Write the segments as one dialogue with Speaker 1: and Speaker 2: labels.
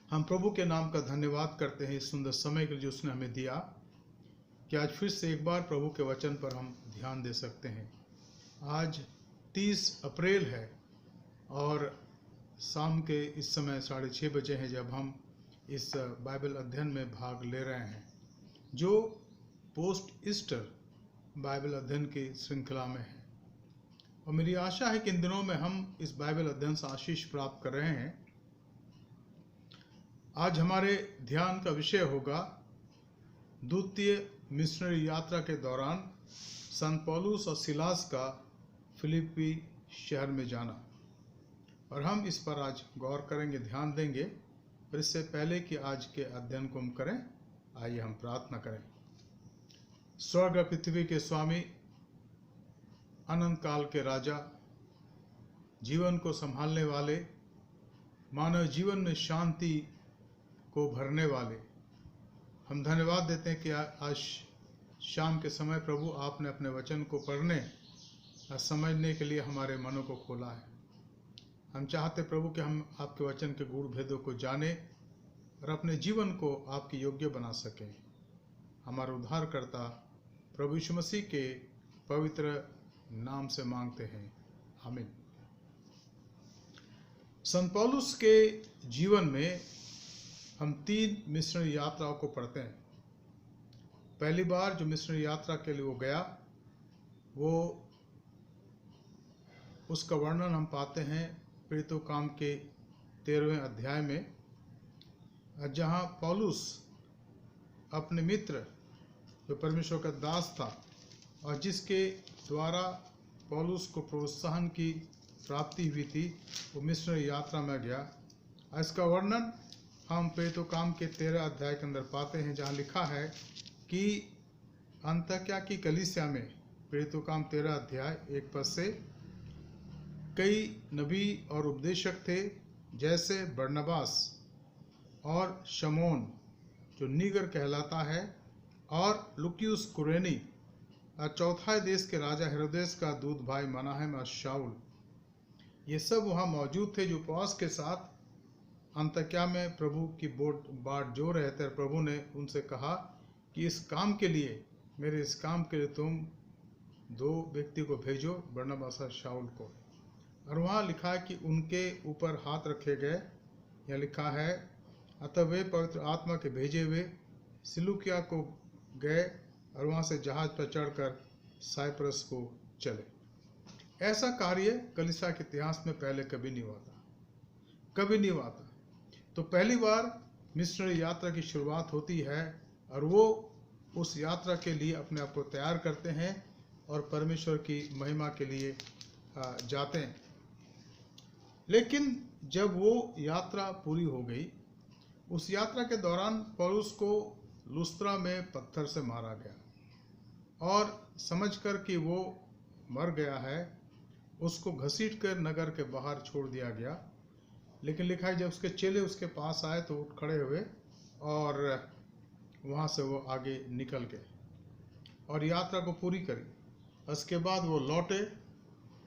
Speaker 1: हम प्रभु के नाम का धन्यवाद करते हैं इस सुंदर समय के लिए जो उसने हमें दिया कि आज फिर से एक बार प्रभु के वचन पर हम ध्यान दे सकते हैं। आज 30 अप्रैल है और शाम के इस समय 6:30 बजे हैं जब हम इस बाइबल अध्ययन में भाग ले रहे हैं जो पोस्ट ईस्टर बाइबल अध्ययन की श्रृंखला में है। और मेरी आशा है कि इन दिनों में हम इस बाइबल अध्ययन से आशीष प्राप्त कर रहे हैं। आज हमारे ध्यान का विषय होगा द्वितीय मिशनरी यात्रा के दौरान संत पौलुस और सिलास का फिलिप्पी शहर में जाना, और हम इस पर आज गौर करेंगे, ध्यान देंगे। पर इससे पहले कि आज के अध्ययन को हम करें, आइए हम प्रार्थना करें। स्वर्ग और पृथ्वी के स्वामी, अनंत काल के राजा, जीवन को संभालने वाले, मानव जीवन में शांति को भरने वाले, हम धन्यवाद देते हैं कि आज शाम के समय प्रभु आपने अपने वचन को पढ़ने और समझने के लिए हमारे मनों को खोला है। हम चाहते प्रभु कि हम आपके वचन के गूढ़ भेदों को जाने और अपने जीवन को आपके योग्य बना सकें। हमारा उद्धारकर्ता प्रभु यीशु मसीह के पवित्र नाम से मांगते हैं, आमीन। संत पौलुस के जीवन में हम 3 मिशनरी यात्राओं को पढ़ते हैं। पहली बार जो मिशनरी यात्रा के लिए वो गया, वो उसका वर्णन हम पाते हैं प्रेरितों काम के 13वें अध्याय में, जहाँ पौलुस अपने मित्र जो परमेश्वर का दास था और जिसके द्वारा पौलुस को प्रोत्साहन की प्राप्ति हुई थी, वो मिशनरी यात्रा में गया। इसका वर्णन हम प्रेरितों काम के 13 अध्याय के अंदर पाते हैं, जहाँ लिखा है कि अंताक्या की कलीसिया में, प्रेरितों काम 13 अध्याय 1 पद से, कई नबी और उपदेशक थे, जैसे बरनबास और शमौन जो नीगर कहलाता है, और लुकियुस कुरेनी, और चौथाई देश के राजा हेरोदेस का दूध भाई मनाहेम और शाऊल, ये सब वहाँ मौजूद थे जो उपवास के साथ अंताक्या में प्रभु की बाट जो रहे थे। प्रभु ने उनसे कहा कि इस काम के लिए, मेरे इस काम के लिए तुम 2 व्यक्ति को भेजो, बरनबास और शाऊल को। और वहाँ लिखा है कि उनके ऊपर हाथ रखे गए। यह लिखा है, अतः वे पवित्र आत्मा के भेजे हुए सिलूकिया को गए और वहाँ से जहाज पर चढ़कर साइप्रस को चले। ऐसा कार्य कलीसिया के इतिहास में पहले कभी नहीं हुआ था, कभी नहीं हुआ था। तो पहली बार मिशनरी यात्रा की शुरुआत होती है और वो उस यात्रा के लिए अपने आप को तैयार करते हैं और परमेश्वर की महिमा के लिए जाते हैं। लेकिन जब वो यात्रा पूरी हो गई, उस यात्रा के दौरान पौलुस को लुस्त्रा में पत्थर से मारा गया और समझकर कि वो मर गया है, उसको घसीटकर नगर के बाहर छोड़ दिया गया। लेकिन लिखा है जब उसके चेले उसके पास आए तो उठ खड़े हुए और वहाँ से वो आगे निकल गए और यात्रा को पूरी करी। उसके बाद वो लौटे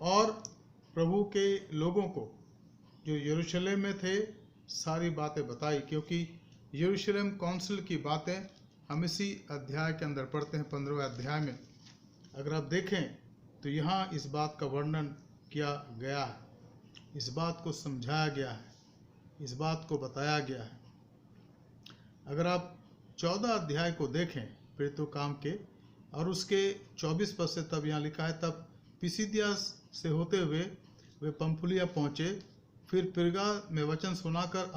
Speaker 1: और प्रभु के लोगों को जो यरूशलेम में थे सारी बातें बताई, क्योंकि यरूशलेम काउंसिल की बातें हम इसी अध्याय के अंदर पढ़ते हैं, 15वें अध्याय में। अगर आप देखें तो यहाँ इस बात का वर्णन किया गया है, इस बात को समझाया गया है, इस बात को बताया गया है। अगर आप 14 अध्याय को देखें प्रेरितों काम के और उसके 24 पद से, तब यहाँ लिखा है, तब पिसिदिया से होते हुए वे पंफुलिया पहुँचे, फिर पिरगा में वचन सुनाकर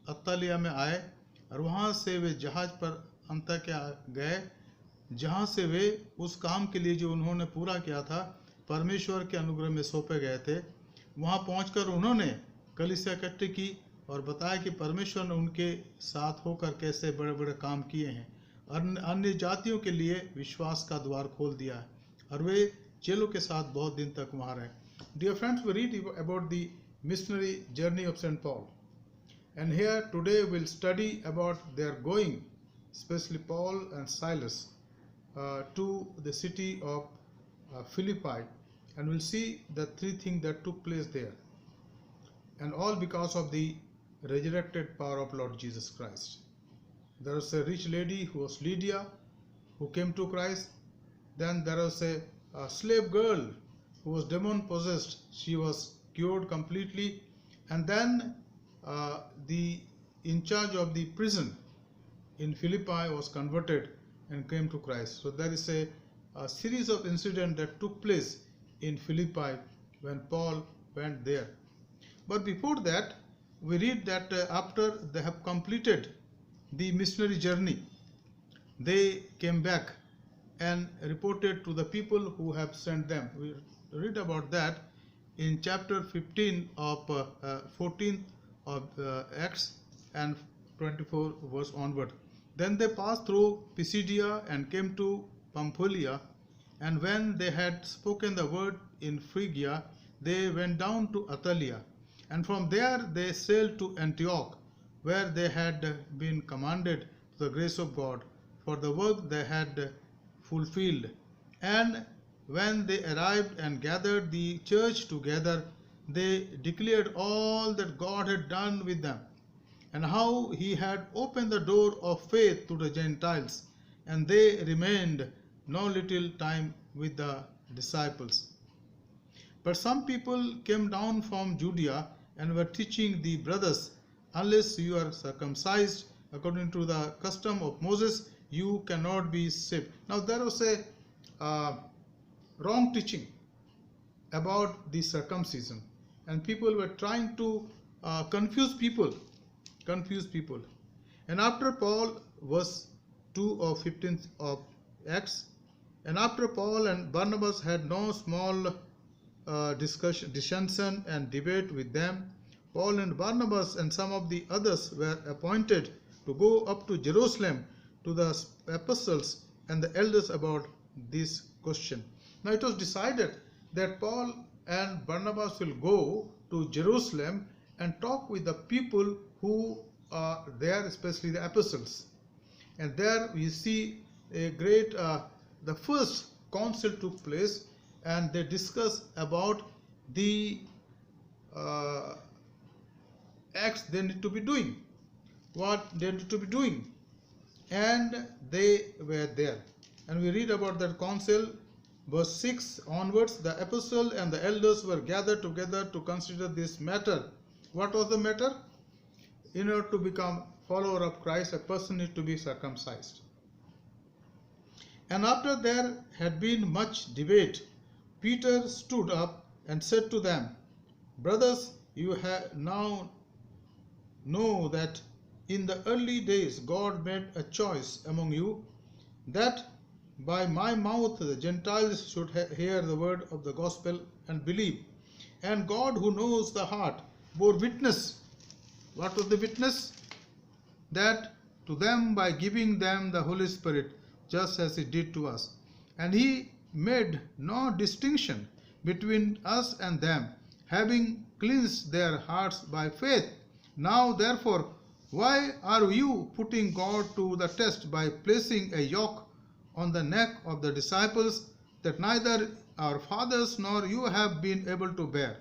Speaker 1: अत्तालिया में आए और वहाँ से वे जहाज पर अंताक्या गए, जहाँ से वे उस काम के लिए जो उन्होंने पूरा किया था परमेश्वर के अनुग्रह में सौंपे गए थे। वहाँ पहुंचकर उन्होंने कलीसिया इकट्ठी की और बताया कि परमेश्वर ने उनके साथ होकर कैसे बड़े बड़े काम किए हैं और अन्य जातियों के लिए विश्वास का द्वार खोल दिया है, और वे चेलों के साथ बहुत दिन तक वहाँ रहे। Dear friends, we read about the missionary journey of Saint Paul, and here today will study about their going, specially Paul and Silas, to the city of Philippi, and we'll see the 3 things that took place there, and all because of the resurrected power of Lord Jesus Christ. There was a rich lady who was Lydia, who came to Christ. Then there was a slave girl who was demon possessed. She was cured completely. And then the in charge of the prison in Philippi was converted and came to Christ. So there is a series of incidents that took place in Philippi when Paul went there. But before that, we read that after they have completed the missionary journey, they came back and reported to the people who have sent them. We read about that in chapter 15 of 14th of Acts and 24 verse onward. Then they passed through Pisidia and came to Pamphylia, and when they had spoken the word in Phrygia, they went down to Attalia, and from there they sailed to Antioch, where they had been commanded to the grace of God for the work they had fulfilled. And when they arrived and gathered the church together, they declared all that God had done with them, and how he had opened the door of faith to the Gentiles, and they remained no little time with the disciples. But some people came down from Judea and were teaching the brothers, unless you are circumcised according to the custom of Moses, you cannot be saved. Now there was a wrong teaching about the circumcision, and people were trying to confuse people. And after Paul, verse 2 of 15th of Acts, and after Paul and Barnabas had no small dissension and debate with them, Paul and Barnabas and some of the others were appointed to go up to Jerusalem to the apostles and the elders about this question. Now it was decided that Paul and Barnabas will go to Jerusalem and talk with the people who are there, especially the apostles. And there we see a great, the first council took place, and they discussed about the acts they need to be doing, what they need to be doing. And they were there. And we read about that council, verse 6 onwards. The apostle and the elders were gathered together to consider this matter. What was the matter? In order to become follower of Christ, a person needs to be circumcised. And after there had been much debate, Peter stood up and said to them, brothers, you have now know that in the early days God made a choice among you, that by my mouth the Gentiles should hear the word of the gospel and believe. And God, who knows the heart, bore witness. What was the witness? That to them by giving them the Holy Spirit, just as he did to us. And he made no distinction between us and them, having cleansed their hearts by faith. Now therefore, why are you putting God to the test by placing a yoke on the neck of the disciples that neither our fathers nor you have been able to bear?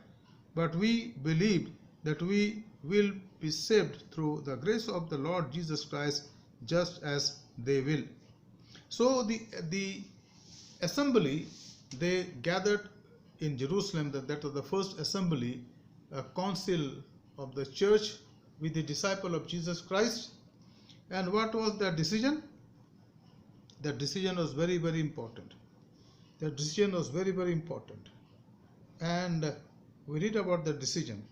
Speaker 1: But we believe that we will be saved through the grace of the Lord Jesus Christ, just as they will. So the assembly, they gathered in Jerusalem. That was the first assembly, a council of the church with the disciple of Jesus Christ. And what was their decision? That decision was very, very important. That decision was very, very important. And we read about the decision.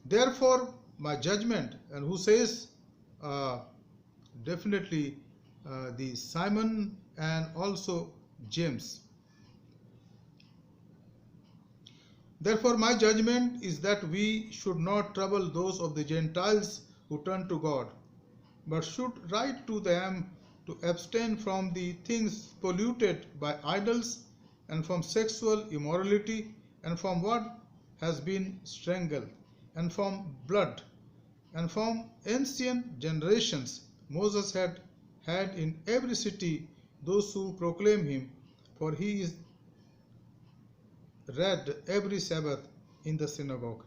Speaker 1: Therefore, my judgment, and who says definitely the Simon and also James. Therefore, my judgment is that we should not trouble those of the Gentiles who turn to God, but should write to them to abstain from the things polluted by idols, and from sexual immorality, and from what has been strangled, and from blood, and from ancient generations. Moses had in every city those who proclaim him, for he is read every Sabbath in the synagogue.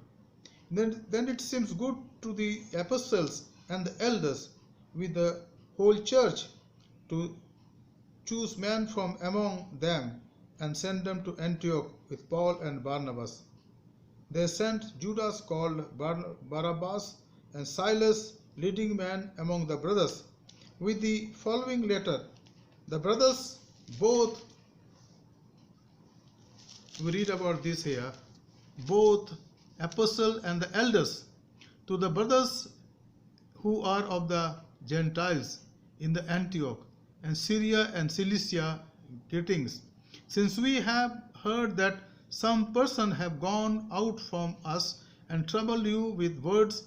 Speaker 1: Then it seems good to the apostles and the elders with the whole church to choose men from among them and send them to Antioch with Paul and Barnabas. They sent Judas called Barabbas and Silas, leading men among the brothers, with the following letter. The brothers both, we read about this here, both apostle and the elders, to the brothers who are of the Gentiles in the Antioch and Syria and Cilicia, greetings. Since we have heard that some person have gone out from us and troubled you with words,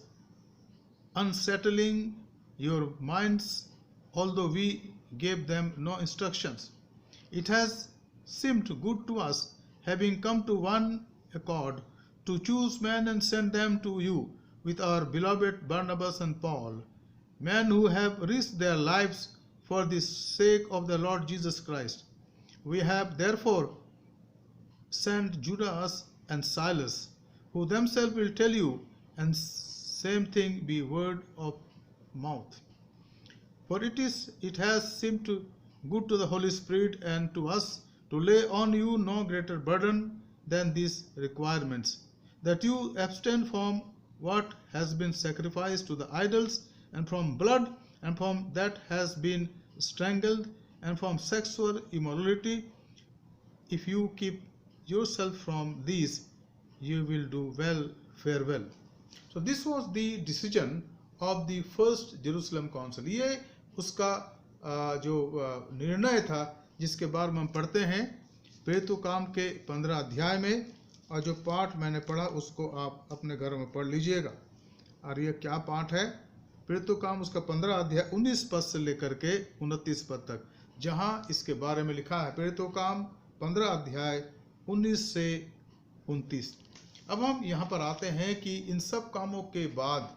Speaker 1: unsettling your minds, although we gave them no instructions. It has seemed good to us, having come to one accord, to choose men and send them to you with our beloved Barnabas and Paul, men who have risked their lives for the sake of the Lord Jesus Christ. We have therefore sent Judas and Silas, who themselves will tell you, and same thing be word of mouth. For it has seemed good to the Holy Spirit and to us to lay on you no greater burden than these requirements, that you abstain from what has been sacrificed to the idols, and from blood, and from that has been strangled, and from sexual immorality. If you keep yourself from these, you will do well, fare well. So this was the decision of the first Jerusalem Council. ये उसका जो निर्णय था जिसके बारे में हम पढ़ते हैं प्रेरितों काम के 15 अध्याय में, और जो पाठ मैंने पढ़ा उसको आप अपने घर में पढ़ लीजिएगा। और ये क्या पाठ है? प्रेरितों काम उसका 15 अध्याय 19 पद से लेकर के 29 पद तक, जहाँ इसके बारे में लिखा है। प्रेरितों काम 15 अध्याय 19 से 29। अब हम यहाँ पर आते हैं कि इन सब कामों के बाद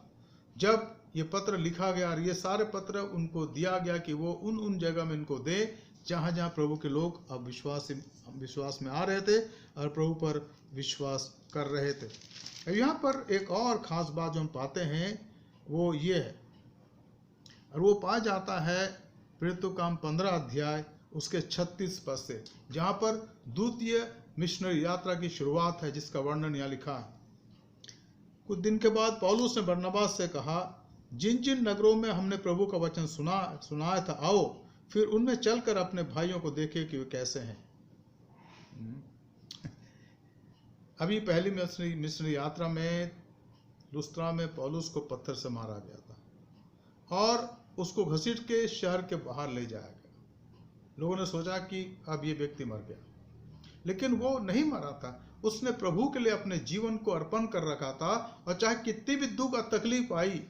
Speaker 1: जब ये पत्र लिखा गया और ये सारे पत्र उनको दिया गया कि वो उन जगह में इनको दे जहाँ जहाँ प्रभु के लोग अब विश्वास में आ रहे थे और प्रभु पर विश्वास कर रहे थे। अब यहाँ पर एक और ख़ास बात जो हम पाते हैं वो ये है, और वो पाया जाता है प्रेरितों काम 15 अध्याय उसके 36 पद से, जहाँ पर द्वितीय मिशनरी यात्रा की शुरुआत है, जिसका वर्णन यहाँ लिखा है। कुछ दिन के बाद पौलुस ने बरनबास से कहा, जिन जिन नगरों में हमने प्रभु का वचन सुनाया था, आओ फिर उनमें चलकर अपने भाइयों को देखें कि वे कैसे हैं। अभी पहली मिशनरी यात्रा में लुस्त्रा में पौलुस को पत्थर से मारा गया था और उसको घसीट के शहर के बाहर ले जाया गया। लोगों ने सोचा कि अब ये व्यक्ति मर गया, लेकिन वो नहीं मरा था। उसने प्रभु के लिए अपने जीवन को अर्पण कर रखा था, और चाहे कितनी भी दुख और तकलीफ आई,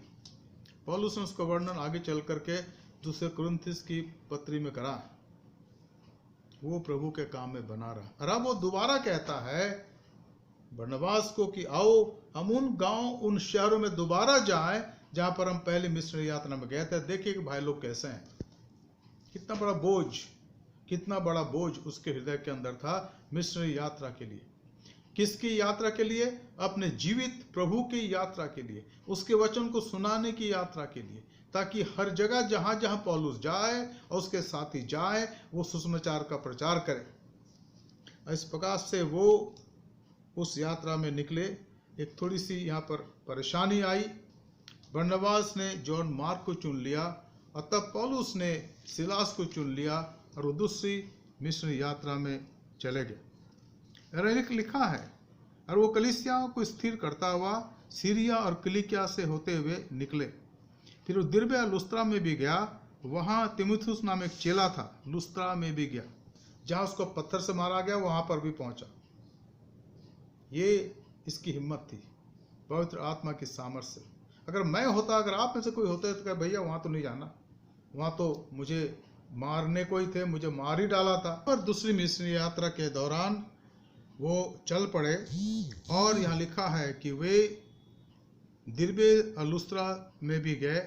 Speaker 1: पौलुस ने उसका वर्णन आगे चल करके दूसरे कुरिन्थियों की पत्री में करा। वो प्रभु के काम में बना रहा। और अब वो दोबारा कहता है बरनबास को कि आओ हम उन गांव उन शहरों में दोबारा जाएं जहां पर हम पहले मिशनरी यात्रा में गए थे, देखिए कि भाई लोग कैसे हैं। कितना बड़ा बोझ उसके हृदय के अंदर था मिशनरी यात्रा के लिए। किसकी यात्रा के लिए? अपने जीवित प्रभु की यात्रा के लिए, उसके वचन को सुनाने की यात्रा के लिए, ताकि हर जगह जहां जहां पौलुस जाए और उसके साथी जाए वो सुसमाचार का प्रचार करे। इस प्रकार से वो उस यात्रा में निकले। एक थोड़ी सी यहाँ पर परेशानी आई। बरनबास ने जॉन मार्क को चुन लिया और तब पौलुस ने सिलास को चुन लिया और वो दूसरी मिशनरी यात्रा में चले गए। लिखा है, और वो कलीसियाओं को स्थिर करता हुआ सीरिया और किलिकिया से होते हुए निकले। फिर वो दिरबे और लुस्त्रा में भी गया। वहाँ तीमुथियुस नाम एक चेला था, लुस्त्रा में भी गया, जहाँ उसको पत्थर से मारा गया, वहाँ पर भी पहुँचा। ये इसकी हिम्मत थी पवित्र आत्मा की सामर्थ्य से। अगर मैं होता, अगर आप में से कोई होता है तो कहे भैया वहाँ तो नहीं जाना, वहाँ तो मुझे मारने को ही थे, मुझे मार ही डाला था। पर दूसरी मिशनरी यात्रा के दौरान वो चल पड़े, और यहाँ लिखा है कि वे दिरबे और लुस्त्रा में भी गए,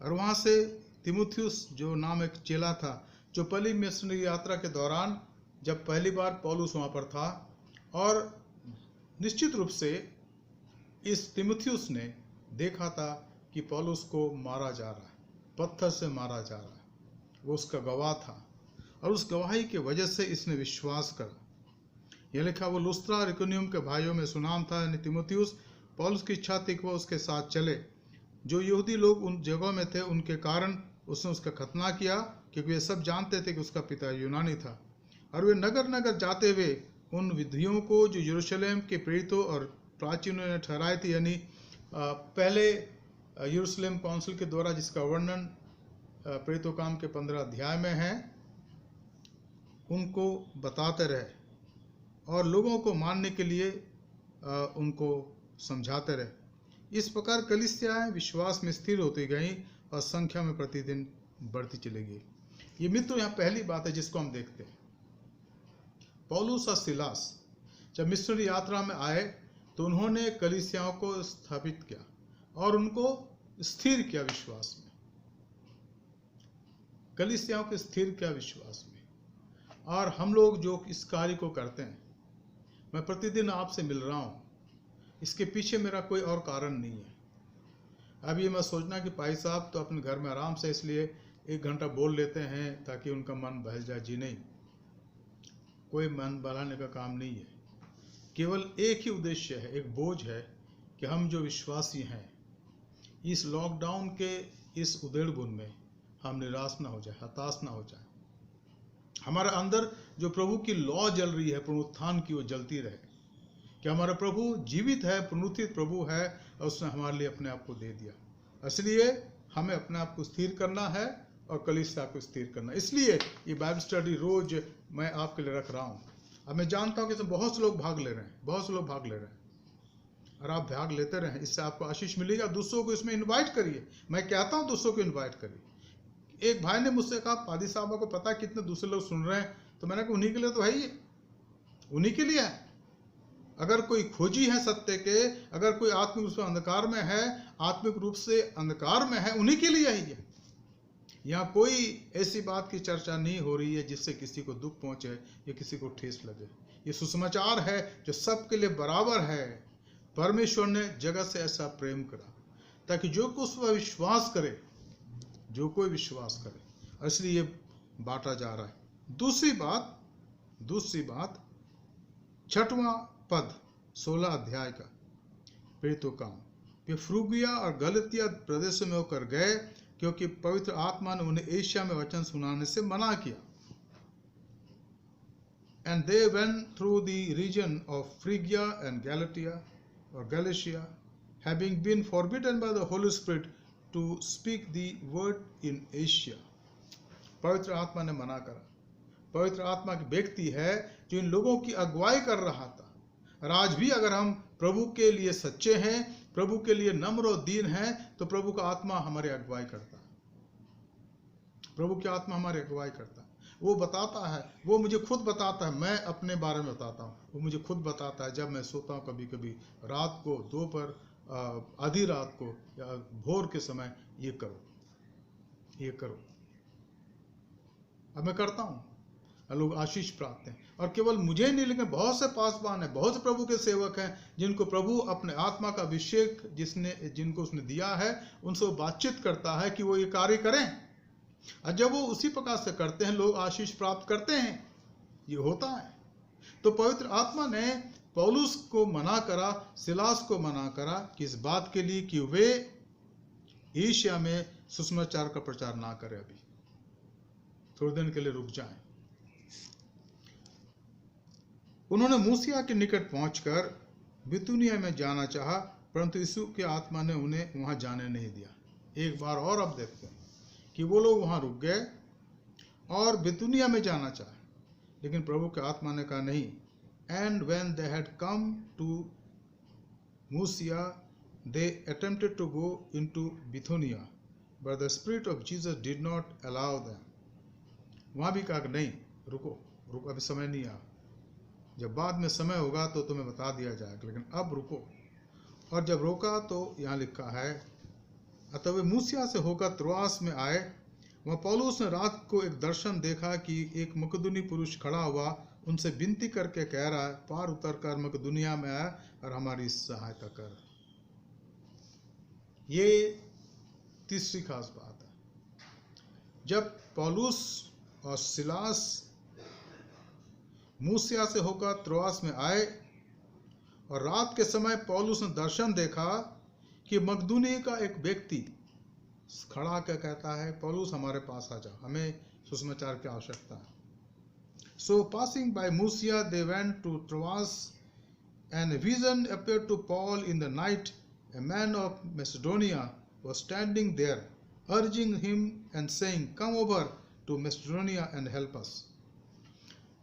Speaker 1: और वहाँ से तीमुथियुस जो नाम एक चेला था, जो पहली मिशनरी यात्रा के दौरान जब पहली बार पौलुस वहाँ पर था। और निश्चित रूप से इस तीमुथियुस ने देखा था कि पौलुस को मारा जा रहा है, पत्थर से मारा जा रहा है, वो उसका गवाह था और उस गवाही की वजह से इसने विश्वास करा। यह लिखा, वो लुस्त्रा और इकोनियम के भाइयों में सुनाम था यानी तीमुथियुस। पौलुस की इच्छा थी कि वो उसके साथ चले। जो यहूदी लोग उन जगहों में थे उनके कारण उसने उसका खतना किया, क्योंकि वे सब जानते थे कि उसका पिता यूनानी था। और वे नगर नगर जाते हुए उन विधियों को जो यरूशलेम के प्रेरितों और प्राचीनों ने ठहराई थी, यानी पहले यरूशलेम काउंसिल के द्वारा जिसका वर्णन प्रेरितों काम के 15 अध्याय में है, उनको बताते रहे और लोगों को मानने के लिए उनको समझाते रहे। इस प्रकार कलीसियाएं विश्वास में स्थिर होती गई और संख्या में प्रतिदिन बढ़ती चली गई। ये मित्र यहाँ पहली बात है जिसको हम देखते हैं। पौलुस और सिलास जब मिशनरी यात्रा में आए तो उन्होंने कलीसियाओं को स्थापित किया और उनको स्थिर किया विश्वास में, कलीसियाओं को स्थिर किया विश्वास में। और हम लोग जो इस कार्य को करते हैं, मैं प्रतिदिन आपसे मिल रहा हूँ, इसके पीछे मेरा कोई और कारण नहीं है। अब ये मैं सोचना कि भाई साहब तो अपने घर में आराम से इसलिए 1 घंटा बोल लेते हैं ताकि उनका मन बहल जाए, जी नहीं, कोई मन बहलाने का काम नहीं है। केवल एक ही उद्देश्य है, एक बोझ है कि हम जो विश्वासी हैं इस लॉकडाउन के इस उधेड़ बुन में हम निराश ना हो जाए, हताश ना हो जाए। हमारे अंदर जो प्रभु की लौ जल रही है पुनरुत्थान की, वो जलती रहे कि हमारा प्रभु जीवित है, पुनरुत्थित प्रभु है और उसने हमारे लिए अपने आप को दे दिया। इसलिए हमें अपने आप को स्थिर करना है और कलीसिया को स्थिर करना। इसलिए ये बाइबल स्टडी रोज मैं आपके लिए रख रहा हूँ। अब मैं जानता हूँ कि इसमें बहुत से लोग भाग ले रहे हैं, बहुत से लोग भाग ले रहे हैं, और आप भाग लेते रहें, इससे आपको आशीष मिलेगा। दूसरों को इसमें इन्वाइट करिए। मैं कहता हूँ दूसरों को इन्वाइट करिए। एक भाई ने मुझसे कहा, पादी साहब को पता है कितने दूसरे लोग सुन रहे हैं? तो मैंने कहा उन्हीं के लिए तो है ही, उन्हीं के लिए है। अगर कोई खोजी है सत्य के, अगर कोई आत्मिक रूप से अंधकार में है, आत्मिक रूप से अंधकार में है, उन्हीं के लिए ही है। यहाँ कोई ऐसी बात की चर्चा नहीं हो रही है जिससे किसी को दुख पहुंचे या किसी को ठेस लगे। ये सुसमाचार है जो सबके लिए बराबर है। परमेश्वर ने जगत से ऐसा प्रेम करा ताकि जो कुछ वह विश्वास करे, जो कोई विश्वास करे, और इसलिए ये बांटा जा रहा है। दूसरी बात 6वां पद 16 अध्याय का, प्रेरितों काम, वे फ्रूगिया और गलतिया प्रदेशों में होकर गए क्योंकि पवित्र आत्मा ने उन्हें एशिया में वचन सुनाने से मना किया। And they went through the region of Phrygia and Galatia or Galatia, having been forbidden by the Holy Spirit to speak the word in Asia. पवित्र आत्मा ने मना करा। पवित्र आत्मा की व्यक्ति है जो इन लोगों की अगुवाई कर रहा था। और आज भी अगर हम प्रभु के लिए सच्चे हैं, प्रभु के लिए नम्र और दीन हैं, तो प्रभु का आत्मा हमारी अगुवाई करता है। प्रभु की आत्मा हमारी अगुवाई करता है। वो बताता है, वो मुझे खुद बताता है। मैं अपने बारे में बताता हूँ, वो मुझे खुद बताता है। जब मैं सोता हूँ कभी कभी रात को, दोपहर, आधी रात को या भोर के समय, ये करो, ये करो। अब मैं करता हूँ, लोग आशीष प्राप्त हैं। और केवल मुझे नहीं, लेकिन बहुत से पासवान हैं, बहुत से प्रभु के सेवक हैं जिनको प्रभु अपने आत्मा का अभिषेक जिनको उसने दिया है, उनसे वो बातचीत करता है कि वो ये कार्य करें। और जब वो उसी प्रकार से करते हैं, लोग आशीष प्राप्त करते हैं। ये होता है। तो पवित्र आत्मा ने पौलुस को मना करा, सिलास को मना करा कि इस बात के लिए कि वे एशिया में सुसमाचार का प्रचार ना करें, अभी थोड़े दिन के लिए रुक जाएं। उन्होंने मूसिया के निकट पहुंचकर बितूनिया में जाना चाहा, परंतु यीशु के आत्मा ने उन्हें वहां जाने नहीं दिया। एक बार और अब देखते हैं कि वो लोग वहां रुक गए और बितूनिया में जाना चाहे, लेकिन प्रभु के आत्मा ने कहा नहीं। And when they had come to Mysia they attempted to go into Bithynia, but the spirit of Jesus did not allow them. वहां भी कहा नहीं, रुको, अभी समय नहीं आ, जब बाद में समय होगा तो तुम्हें बता दिया जाएगा, लेकिन अब रुको। और जब रोका तो यहाँ लिखा है, अतः वे मूसिया से होकर त्रोआस में आए। वहाँ पौलुस ने रात को एक दर्शन देखा कि एक मकदूनी पुरुष खड़ा हुआ, उनसे विनती करके कह रहा है, पार उतर कर मकदूनिया में आया और हमारी सहायता कर। ये तीसरी खास बात है। जब पौलुस और सिलास मूसिया से होकर त्रोआस में आए और रात के समय पौलुस ने दर्शन देखा कि मकदूनी का एक व्यक्ति खड़ा कर कहता है, पौलुस हमारे पास आ जाओ, हमें सुसमाचार की आवश्यकता है। So passing by Mysia, they went to Troas, and a vision appeared to Paul in the night. A man of Macedonia was standing there, urging him and saying, "Come over to Macedonia and help us."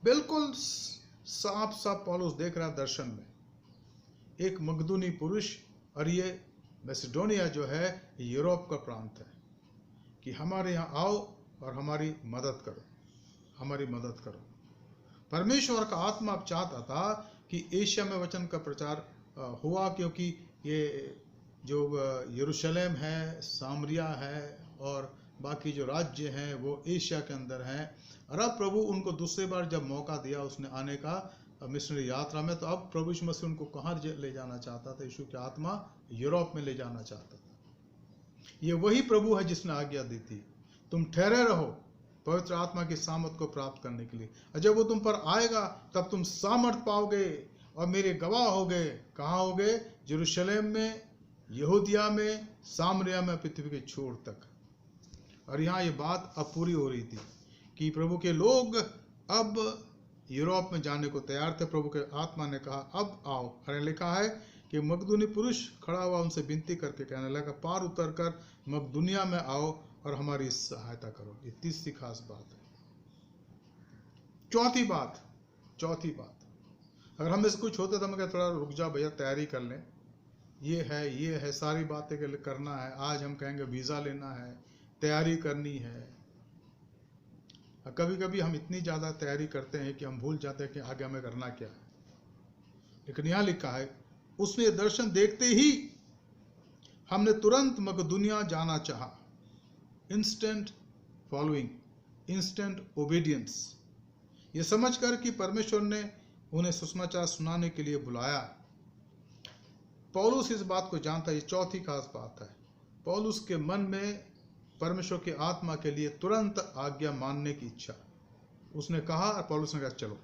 Speaker 1: बिल्कुल साफ साफ पौलुस देख रहा दर्शन में एक मकदूनी पुरुष, और ये मैसिडोनिया जो है यूरोप का प्रांत है, कि हमारे यहाँ आओ और हमारी मदद करो, हमारी मदद करो। परमेश्वर का आत्मा अब चाहता था कि एशिया में वचन का प्रचार हुआ, क्योंकि ये जो यरूशलेम है, सामरिया है और बाकी जो राज्य हैं वो एशिया के अंदर हैं। और अब प्रभु उनको दूसरी बार जब मौका दिया उसने आने का मिशनरी यात्रा में, तो अब प्रभु यीशु मसीह उनको कहाँ ले जाना चाहता था? यीशु की आत्मा यूरोप में ले जाना चाहता था। ये वही प्रभु है जिसने आज्ञा दी थी, तुम ठहरे रहो पवित्र आत्मा की सामर्थ को प्राप्त करने के लिए, और जब वो तुम पर आएगा तब तुम सामर्थ पाओगे और मेरे गवाह होगे। कहाँ होगे? यरूशलेम में, यहूदिया में, सामरिया में, पृथ्वी के छोर तक। और यहाँ ये बात अब पूरी हो रही थी कि प्रभु के लोग अब यूरोप में जाने को तैयार थे। प्रभु के आत्मा ने कहा अब आओ। और लिखा है कि मकदूनी पुरुष खड़ा हुआ उनसे विनती करके कहने लगा, पार उतर कर मकदूनिया में आओ और हमारी सहायता करो। ये तीसरी खास बात है। चौथी बात, अगर हमें से कुछ होता तो मैं थोड़ा रुक जा भैया, तैयारी कर लें, ये है सारी बातें करना है। आज हम कहेंगे वीज़ा लेना है, तैयारी करनी है। कभी कभी हम इतनी ज़्यादा तैयारी करते हैं कि हम भूल जाते हैं कि आगे हमें करना क्या है। लेकिन यहाँ लिखा है उसने दर्शन देखते ही हमने तुरंत मकदूनिया जाना चाहा। इंस्टेंट फॉलोइंग, इंस्टेंट ओबीडियंस, ये समझकर कि परमेश्वर ने उन्हें सुसमाचार सुनाने के लिए बुलाया। पौलुस इस बात को जानता है। ये चौथी खास बात है। पौलुस के मन में परमेश्वर की आत्मा के लिए तुरंत आज्ञा मानने की इच्छा। उसने कहा और पौलुस ने कहा चलो।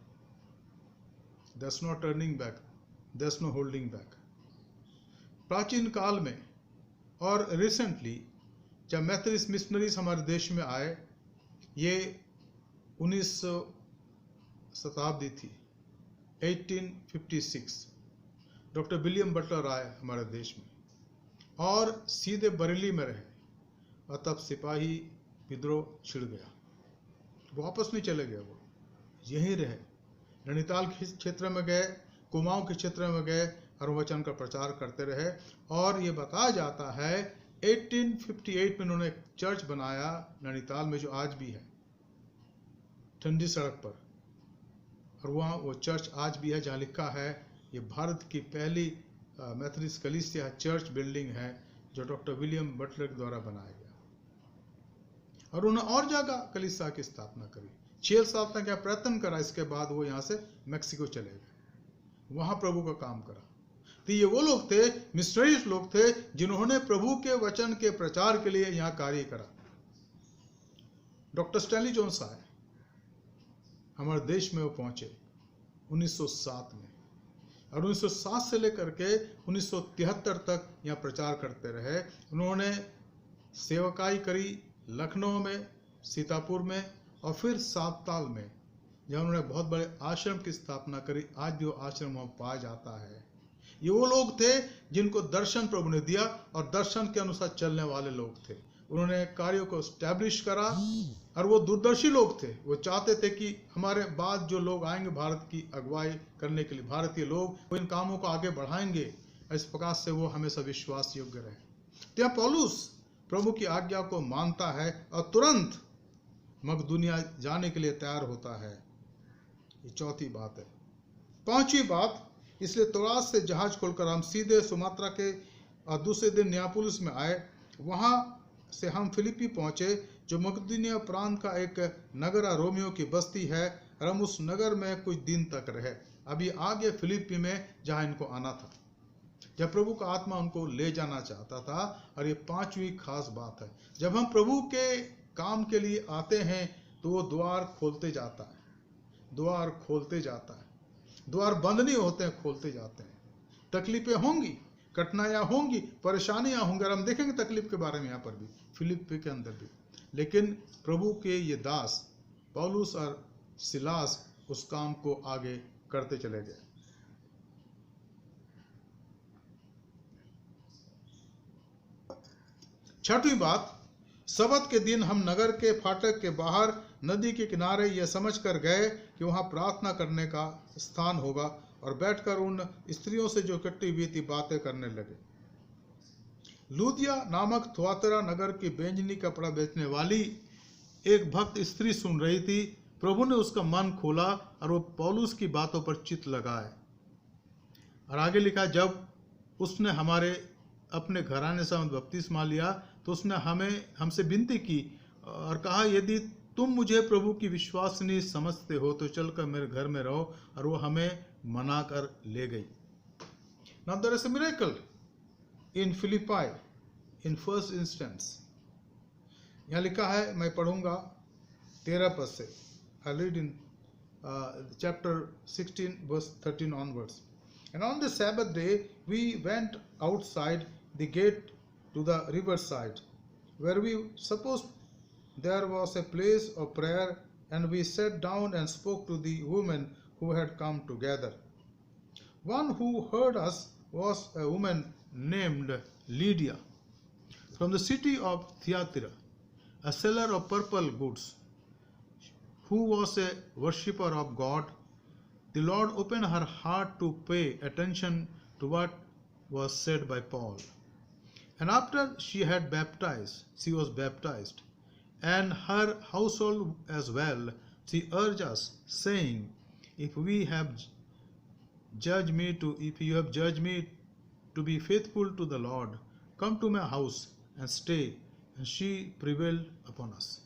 Speaker 1: There's no turning back, there's no holding back। प्राचीन काल में और रिसेंटली जब मेथोडिस्ट मिशनरीज हमारे देश में आए, ये 1900 शताब्दी थी, 1856। डॉक्टर विलियम बटलर आए हमारे देश में और सीधे बरेली में रहे, और तब सिपाही विद्रोह छिड़ गया। वो वापस नहीं चले गए, वो यहीं रहे। नैनीताल के क्षेत्र में गए, कुमाऊं के क्षेत्र में गए और वचन का प्रचार करते रहे। और ये बताया जाता है 1858 में उन्होंने एक चर्च बनाया नैनीताल में, जो आज भी है ठंडी सड़क पर। और वहाँ वो चर्च आज भी है, जहाँ लिखा है ये भारत की पहली मेथोडिस्ट कलीसिया चर्च बिल्डिंग है, जो डॉक्टर विलियम बटलर के द्वारा बनाया गया। और उन्होंने और जगह कलीसिया की स्थापना करी। 6 साल तक का प्रयत्न करा, इसके बाद वो यहाँ से मैक्सिको चले गए, वहाँ प्रभु का काम करा। तो ये वो लोग थे, मिशनरीज लोग थे, जिन्होंने प्रभु के वचन के प्रचार के लिए यहाँ कार्य करा। डॉक्टर स्टैनली जोन्स आए हमारे देश में, वो पहुंचे 1907 में, और 1907 से लेकर के 1973 तक यहाँ प्रचार करते रहे। उन्होंने सेवकाई करी लखनऊ में, सीतापुर में, और फिर साप्ताल में, जहाँ उन्होंने बहुत बड़े आश्रम की स्थापना करी। आज भी वो आश्रम वहाँ पाया जाता है। ये वो लोग थे जिनको दर्शन प्रभु ने दिया, और दर्शन के अनुसार चलने वाले लोग थे। उन्होंने कार्यों को स्टैब्लिश करा, और वो दूरदर्शी लोग थे। वो चाहते थे कि हमारे बाद जो लोग आएंगे भारत की अगुवाई करने के लिए, भारतीय लोग, वो इन कामों को आगे बढ़ाएंगे। इस प्रकार से वो हमेशा विश्वास योग्य रहे। तो यहाँ पौलुस प्रभु की आज्ञा को मानता है और तुरंत मकदूनिया जाने के लिए तैयार होता है। ये चौथी बात है। पांचवी बात, इसलिए त्रोआस से जहाज खोलकर हम सीधे सुमात्रा के और दूसरे दिन नियापुलिस में आए। वहां से हम फिलिपी पहुंचे, जो मकदूनिया प्रांत का एक नगर रोमियो की बस्ती है, और हम उस नगर में कुछ दिन तक रहे। अभी आगे फिलिपी में जहां इनको आना था। जब प्रभु का आत्मा उनको ले जाना चाहता था। और ये पांचवी खास बात है, जब हम प्रभु के काम के लिए आते हैं तो वो द्वार खोलते जाता है, द्वार खोलते जाता है। द्वार बंद नहीं होते हैं, खोलते जाते हैं। तकलीफें होंगी, कठिनाइयाँ होंगी, परेशानियाँ होंगी, और हम देखेंगे तकलीफ के बारे में यहाँ पर भी, फिलिप्पी के अंदर भी। लेकिन प्रभु के ये दास पौलुस और सिलास उस काम को आगे करते चले गए। छठवीं बात, सबत के दिन हम नगर के फाटक के बाहर नदी के किनारे यह समझकर गए कि वहां प्रार्थना करने का स्थान होगा, और बैठकर उन स्त्रियों से जो इकट्ठी हुई थी बातें करने लगे। लूदिया नामक थुआतिरा नगर की बेंजनी कपड़ा बेचने वाली एक भक्त स्त्री सुन रही थी। प्रभु ने उसका मन खोला और वो पौलुस की बातों पर चित्त लगाए। और आगे लिखा, जब उसने हमारे अपने घराने से बपतिस्मा लिया तो उसने हमसे विनती की और कहा, यदि तुम मुझे प्रभु की विश्वसनीय समझते हो तो चलकर मेरे घर में रहो। और वो हमें मना कर ले गई। Now there is a miracle in Philippi in first instance. यहाँ लिखा है, मैं पढ़ूंगा 13 पद से। I read in chapter 16 verse 13 onwards. And on the Sabbath day we went outside the gate to the riverside, where we supposed there was a place of prayer, and we sat down and spoke to the women who had come together. One who heard us was a woman named Lydia from the city of Thyatira, a seller of purple goods, who was a worshipper of God. The Lord opened her heart to pay attention to what was said by Paul. And after she was baptized, and her household as well, she urged us, saying, If you have judged me to be faithful to the Lord, come to my house and stay. And she prevailed upon us.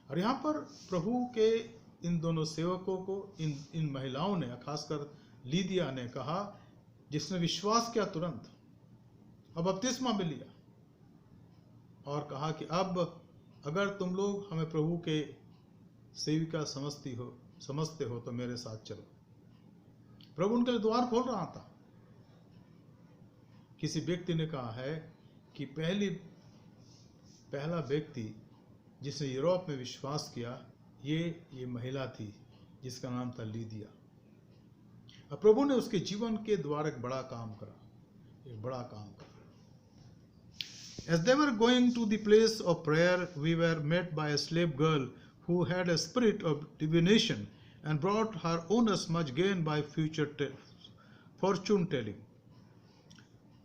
Speaker 1: और यहाँ पर प्रभु के इन दोनों सेवकों को, इन महिलाओं ने, खासकर लीदिया ने कहा, जिसने विश्वास किया तुरंत और बपतिस्मा भी लिया, और कहा कि अब अगर तुम लोग हमें प्रभु के सेविका समझते हो तो मेरे साथ चलो। प्रभु उनके लिए द्वार खोल रहा था। किसी व्यक्ति ने कहा है कि पहला व्यक्ति जिसने यूरोप में विश्वास किया ये महिला थी, जिसका नाम था लीदिया। और प्रभु ने उसके जीवन के द्वारा एक बड़ा काम करा। As they were going to the place of prayer, we were met by a slave girl who had a spirit of divination and brought her owners much gain by fortune telling.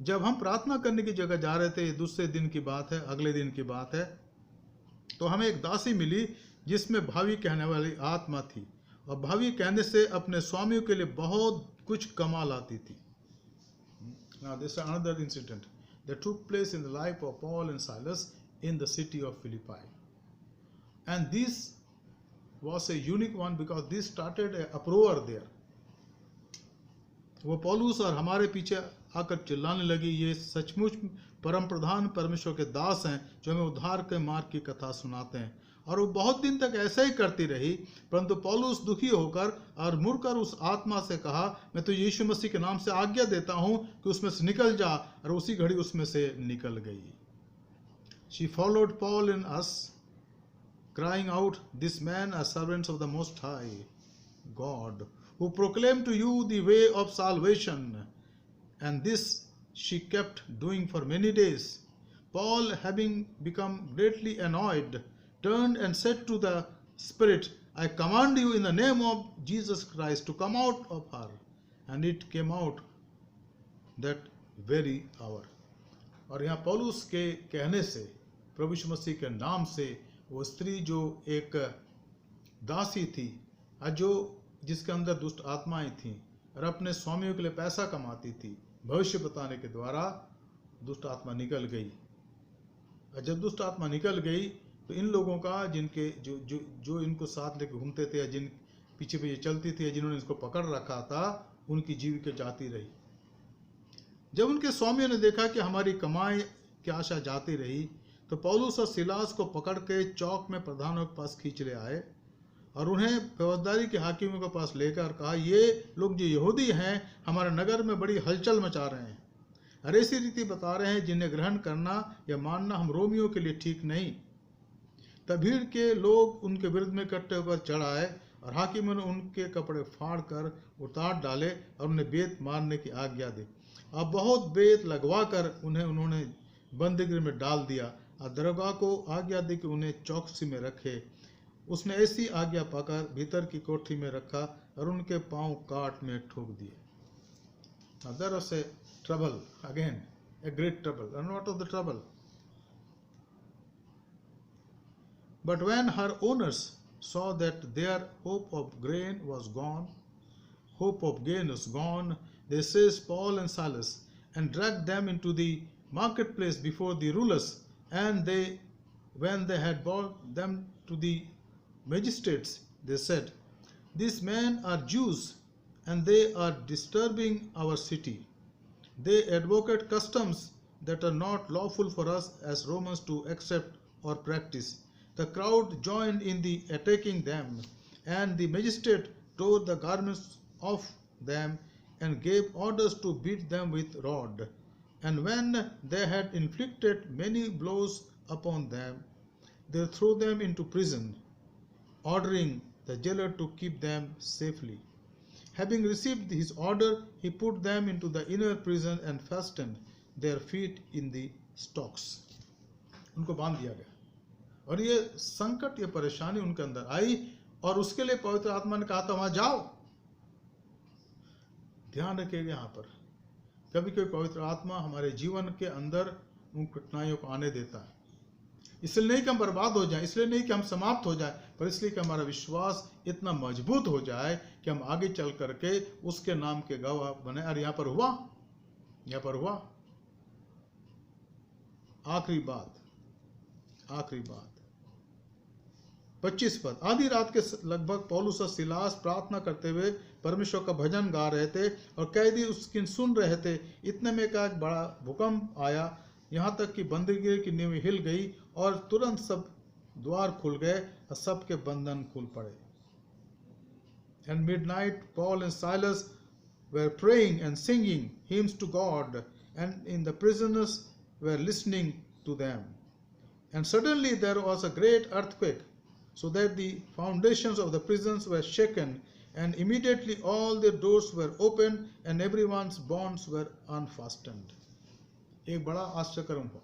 Speaker 1: जब हम प्रार्थना करने की जगह जा रहे थे, ये दूसरे दिन की बात है, अगले दिन की बात है, तो हमें एक दासी मिली जिसमें भावी कहने वाली आत्मा थी, और भावी कहने से अपने स्वामियों के लिए बहुत कुछ कमा लाती थी। Now this is another incident that took place in the life of Paul and Silas in the city of Philippi. And this was a unique one because this started an uproar there. वो पौलुस और हमारे पीछे आकर चिल्लाने लगी, ये सचमुच परम प्रधान परमेश्वर के दास हैं जो हमें उद्धार के मार्ग की कथा सुनाते हैं। और वो बहुत दिन तक ऐसा ही करती रही, परंतु पौलुस दुखी होकर और मुड़कर उस आत्मा से कहा, मैं तो यीशु मसीह के नाम से आज्ञा देता हूं कि उसमें से निकल जा, और उसी घड़ी उसमें से निकल गई। She followed Paul and us, crying out, This man are servants of the Most High God, who proclaim to you the way of salvation. And this she kept doing for many days. Paul, having become greatly annoyed, turned and said to the spirit, I command you in the name of Jesus Christ to come out of her. And it came out that very hour. और यहाँ पौलुस के कहने से, प्रभु यीशु मसीह के नाम से, वो स्त्री जो एक दासी थी, जिसके अंदर दुष्ट आत्माएं थीं और अपने स्वामियों के लिए पैसा कमाती थी, भविष्य बताने के द्वारा दुष्ट आत्मा निकल गई। और जब दुष्ट आत्मा निकल गई तो इन लोगों का, जिनके जो इनको साथ लेके घूमते थे, या जिन पीछे चलती थी, या जिन्होंने इसको पकड़ रखा था, उनकी जीविका जाती रही। जब उनके स्वामियों ने देखा कि हमारी कमाई की आशा जाती रही, तो पौलुस और सिलास को पकड़ के चौक में प्रधानों के पास खींच ले आए और उन्हें फौजदारी के हाकिमों के पास लेकर कहा, ये लोग जो यहूदी हैं हमारे नगर में बड़ी हलचल मचा रहे हैं और ऐसी रीति बता रहे हैं जिन्हें ग्रहण करना या मानना हम रोमियों के लिए ठीक नहीं। तब भीड़ के लोग उनके विरुद्ध में इकट्ठे होकर चढ़ आए और हाकिमों ने उनके कपड़े फाड़ कर उतार डाले और उन्हें बेत मारने की आज्ञा दी। अब बहुत बेत लगवा कर उन्होंने बंदीगृह में डाल दिया और दरोगा को आज्ञा दी कि उन्हें चौकसी में रखे। उसने ऐसी आज्ञा पाकर भीतर की कोठरी में रखा और उनके पांव काट में ठोक दिए। Now there was a trouble again, a great trouble. And what was the trouble? But when her owners saw that their hope of gain was gone, they seized Paul and Silas and dragged them into the marketplace before the rulers. And when they had brought them to the magistrates, they said, "These men are Jews, and they are disturbing our city. They advocate customs that are not lawful for us as Romans to accept or practice." The crowd joined in the attacking them, and the magistrate tore the garments off them and gave orders to beat them with rod. And when they had inflicted many blows upon them, they threw them into prison, ordering the jailer to keep them safely. Having received his order, he put them into the inner prison and fastened their feet in the stocks. उनको बांध दिया गया और ये संकट, ये परेशानी उनके अंदर आई और उसके लिए पवित्र आत्मा ने कहा था वहां जाओ। ध्यान रखिएगा, यहाँ पर कभी कभी पवित्र आत्मा हमारे जीवन के अंदर उन कठिनाइयों को आने देता है, इसलिए नहीं कि हम बर्बाद हो जाएं, इसलिए नहीं कि हम समाप्त हो जाएं, पर इसलिए कि हमारा विश्वास इतना मजबूत हो जाए कि हम आगे चल करके उसके नाम के गवाह बने। और यहाँ पर हुआ आखिरी बात 25 पद। आधी रात के लगभग पौलुस और सिलास प्रार्थना करते हुए परमेश्वर का भजन गा रहे थे और कैदी उसकी सुन रहे थे। इतने में एक बड़ा भूकंप आया, यहाँ तक कि बंदीगृह की नींव हिल गई और तुरंत सब द्वार खुल गए और सबके बंधन खुल पड़े। And midnight Paul and Silas were praying and singing hymns to God, and in the prisoners were listening to them. And suddenly there was a great earthquake, so that the foundations of the prisons were shaken, and immediately all their doors were opened and everyone's bonds were unfastened. एक बड़ा आश्चर्यकर्म हुआ।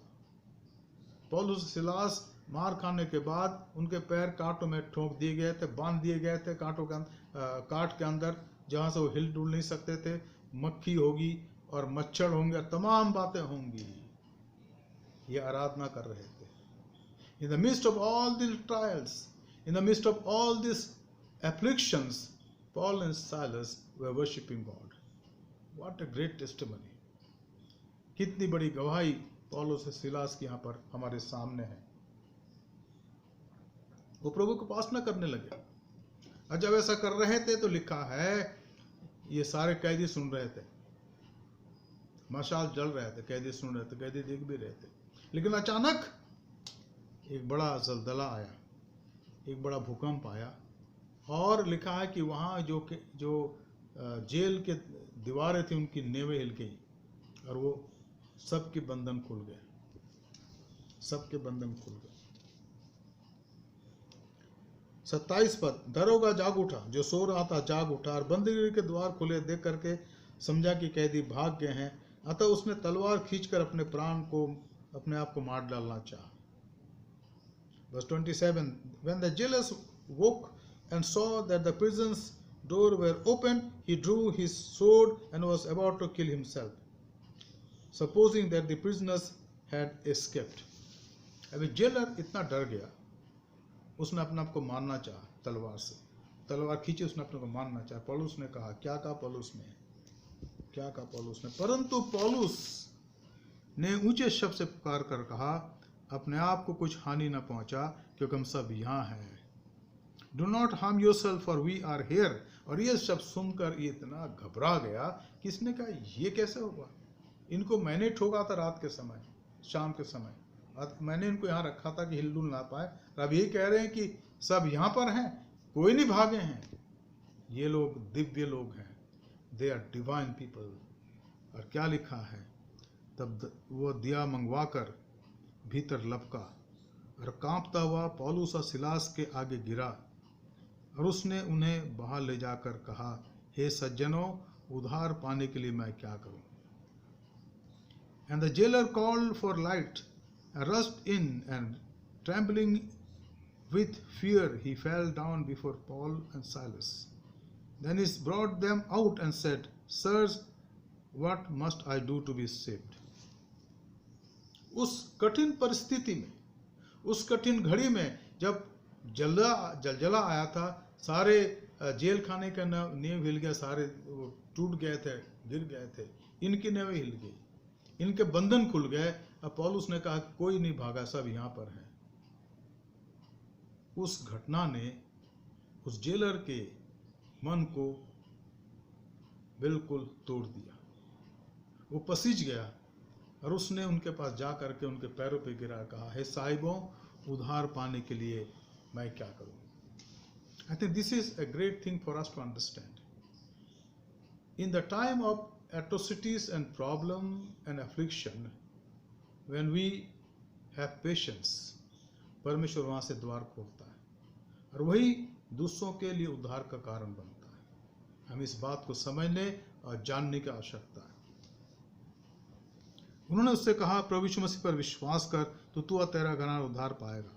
Speaker 1: पौलुस Silas मार खाने के बाद उनके पैर कांटों में ठोक दिए गए थे, बांध दिए गए थे काट के अंदर, जहां से वो हिल डुल नहीं सकते थे। मक्खी होगी और मच्छर होंगे, तमाम बातें होंगी। ये आराधना कर रहे थे। In the midst of all these trials, in the midst of all these afflictions, Paul and Silas were worshiping God. What a great testimony! कितनी बड़ी गवाही पौलुस और सिलास की यहाँ पर हमारे सामने है। वो प्रभु को उपासना करने लगे और जब ऐसा कर रहे थे तो लिखा है ये सारे कैदी सुन रहे थे, मशाल जल रहे थे, कैदी सुन रहे थे, कैदी देख भी रहे थे। लेकिन अचानक एक बड़ा जलजला आया, एक बड़ा भूकंप आया और लिखा है कि वहाँ जो जेल के दीवारें थी उनकी नींवें हिल गई और वो सबके बंधन खुल गए। 27 पद। दरोगा जाग उठा, जो सो रहा था जाग उठा और बंदीगृह के द्वार खुले देख करके समझा कि कैदी भाग गए हैं, अतः उसने तलवार खींचकर अपने आप को मार डालना चाहा। Verse 27, when the jailers woke and saw that the prison's door were open, he drew his sword and was about to kill himself, supposing that the prisoners had escaped. अभी जेलर इतना डर गया, उसने अपने आप को मारना चाहा तलवार से, तलवार खींची, उसने अपने को मारना चाहा। पौलुस ने कहा, क्या कहा पौलुस ने? परंतु पौलुस ने ऊंचे शब्द से पुकार कर कहा, अपने आप को कुछ हानि न पहुंचा, क्योंकि हम सब यहाँ हैं। Do not harm yourself for we are here. और ये शब्द सुनकर ये इतना घबरा गया कि इसने कहा ये कैसे होगा, इनको मैंने ठोका था रात के समय, शाम के समय, और मैंने इनको यहाँ रखा था कि हिलडुल ना पाए। और अब यही कह रहे हैं कि सब यहाँ पर हैं, कोई नहीं भागे हैं। ये लोग दिव्य लोग हैं, दे आर डिवाइन पीपल। और क्या लिखा है, तब वो दिया मंगवा कर भीतर लपका और कांपता हुआ पौलुस और सिलास के आगे गिरा, और उसने उन्हें बाहर ले जाकर कहा, हे सज्जनों, उधार पाने के लिए मैं क्या करूं? And the jailer called for light and rushed in, and trembling with fear he fell down before Paul and Silas. Then he brought them out and said, Sirs, what must I do to be saved? उस कठिन परिस्थिति में, उस कठिन घड़ी में, जब जलजला आया था, सारे जेल खाने का नींव हिल गया, सारे टूट गए थे, गिर गए थे, इनकी नींव हिल गई, इनके बंधन खुल गए। अब पौलुस ने कहा कोई नहीं भागा, सब यहाँ पर है। उस घटना ने उस जेलर के मन को बिल्कुल तोड़ दिया। वो पसीज गया और उसने उनके पास जा करके उनके पैरों पे गिरा, कहा, हे साहिबों, उधार पाने के लिए मैं क्या करूं? I think this is a great thing for us to understand. In the time of atrocities and problem and affliction, when we have patience, परमेश्वर वहां से द्वार खोलता है और वही दूसरों के लिए उद्धार का कारण बनता है। हम इस बात को समझने और जानने की आवश्यकता है। उन्होंने उससे कहा, प्रभु यीशु मसीह पर विश्वास कर तो तू और तेरा घराना उद्धार पाएगा।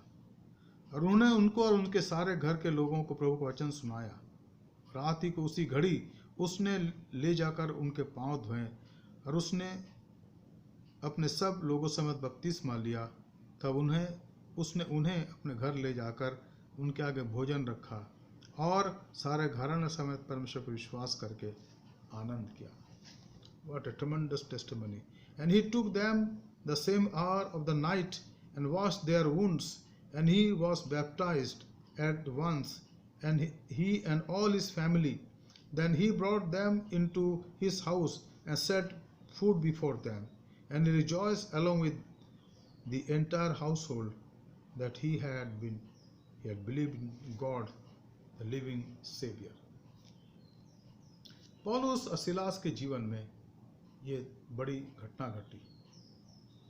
Speaker 1: और उन्होंने उनको और उनके सारे घर के लोगों को प्रभु का वचन सुनाया। रात ही को उसी घड़ी उसने ले जाकर उनके पांव धोए और उसने अपने सब लोगों समेत बपतिस्मा लिया। तब उसने उन्हें अपने घर ले जाकर उनके आगे भोजन रखा और सारे घराने समेत परमेश्वर पर विश्वास करके आनंद किया। What a tremendous testimony. And he took them the same hour of the night and washed their wounds, and he was baptized at once, and he and all his family. Then he brought them into his house and set food before them, and he rejoiced along with the entire household that he had believed in God, the living Savior. पौलुस और Silas के जीवन में ये बड़ी घटना घटी।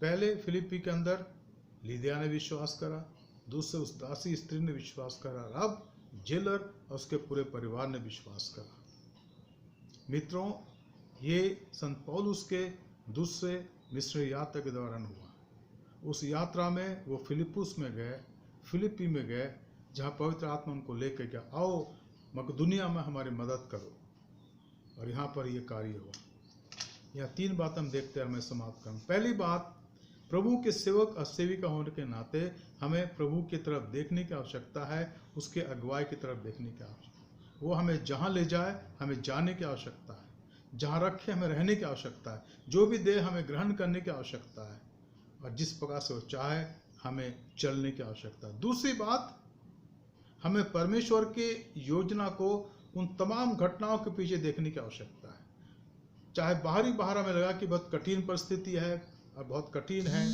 Speaker 1: पहले फिलिप्पी के अंदर लीदिया ने विश्वास करा, दूसरे उस दासी स्त्री ने विश्वास करा, और अब जेलर और उसके पूरे परिवार ने विश्वास करा। मित्रों, ये संत पौलुस के दूसरे मिशनरी यात्रा के दौरान हुआ। उस यात्रा में वो फिलिप्पी में गए, जहाँ पवित्र आत्मा उनको लेकर गया, आओ मकदुनिया में हमारी मदद करो, और यहाँ पर ये कार्य हुआ। यहाँ 3 बात हम देखते हैं, मैं समाप्त करूँ। पहली बात, प्रभु के सेवक और सेविका होने के नाते हमें प्रभु की तरफ देखने की आवश्यकता है, उसके अगुवाई की तरफ देखने की आवश्यकता है। वो हमें जहाँ ले जाए हमें जाने की आवश्यकता है, जहाँ रखे हमें रहने की आवश्यकता है, जो भी दे हमें ग्रहण करने की आवश्यकता है, और जिस प्रकार से वो चाहे हमें चलने की आवश्यकता है। दूसरी बात, हमें परमेश्वर के योजना को उन तमाम घटनाओं के पीछे देखने की आवश्यकता है। चाहे बाहर हमें लगा कि बहुत कठिन परिस्थिति है और बहुत कठिन है,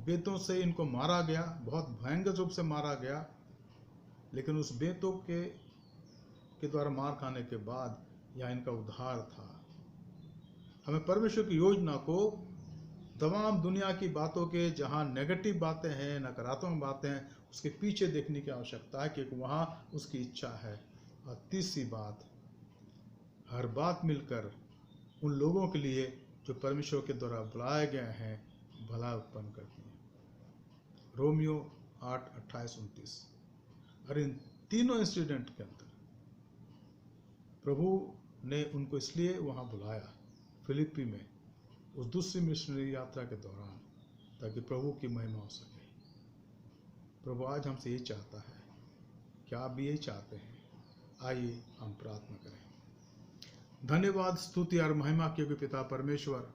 Speaker 1: बेतों से इनको मारा गया, बहुत भयंकर रूप से मारा गया, लेकिन उस बेतों के द्वारा मार खाने के बाद यह इनका उद्धार था। हमें परमेश्वर की योजना को तमाम दुनिया की बातों के, जहाँ नेगेटिव बातें हैं, नकारात्मक बातें हैं, उसके पीछे देखने की आवश्यकता है कि वहाँ उसकी इच्छा है। और तीसरी बात, हर बात मिलकर उन लोगों के लिए जो परमेश्वर के द्वारा बुलाए गए हैं भला उत्पन्न करती है। रोमियो 8:28-29। और इन तीनों इंसिडेंट के अंदर प्रभु ने उनको इसलिए वहाँ बुलाया फिलिप्पी में, उस दूसरी मिशनरी यात्रा के दौरान, ताकि प्रभु की महिमा हो सके। प्रभु आज हमसे ये चाहता है, क्या आप भी यही चाहते हैं? आइए हम प्रार्थना करें। धन्यवाद, स्तुति और महिमा के पिता परमेश्वर,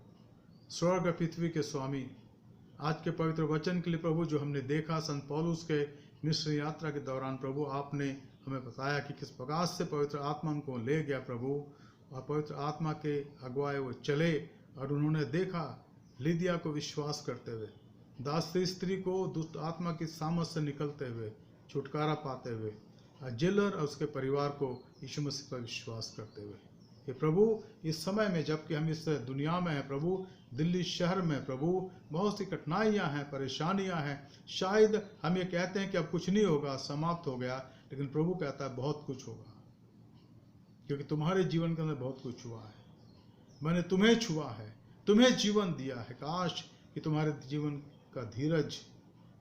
Speaker 1: स्वर्ग और पृथ्वी के स्वामी, आज के पवित्र वचन के लिए प्रभु, जो हमने देखा संत पौलुस के मिस्र यात्रा के दौरान, प्रभु आपने हमें बताया कि किस प्रकार से पवित्र आत्मा उनको ले गया प्रभु, और पवित्र आत्मा के अगुवाई वो चले और उन्होंने देखा लिदिया को विश्वास करते हुए, दासी स्त्री को दुष्ट आत्मा की सामत से निकलते हुए, छुटकारा पाते हुए, और जेलर और उसके परिवार को यीशु मसीह पर विश्वास करते हुए। ये प्रभु, इस समय में जबकि हम इस दुनिया में हैं प्रभु, दिल्ली शहर में प्रभु बहुत सी कठिनाइयां हैं, परेशानियां हैं। शायद हम ये कहते हैं कि अब कुछ नहीं होगा, समाप्त हो गया, लेकिन प्रभु कहता है बहुत कुछ होगा, क्योंकि तुम्हारे जीवन के अंदर बहुत कुछ हुआ है। मैंने तुम्हें छुआ है, तुम्हें जीवन दिया है। काश कि तुम्हारे जीवन का धीरज,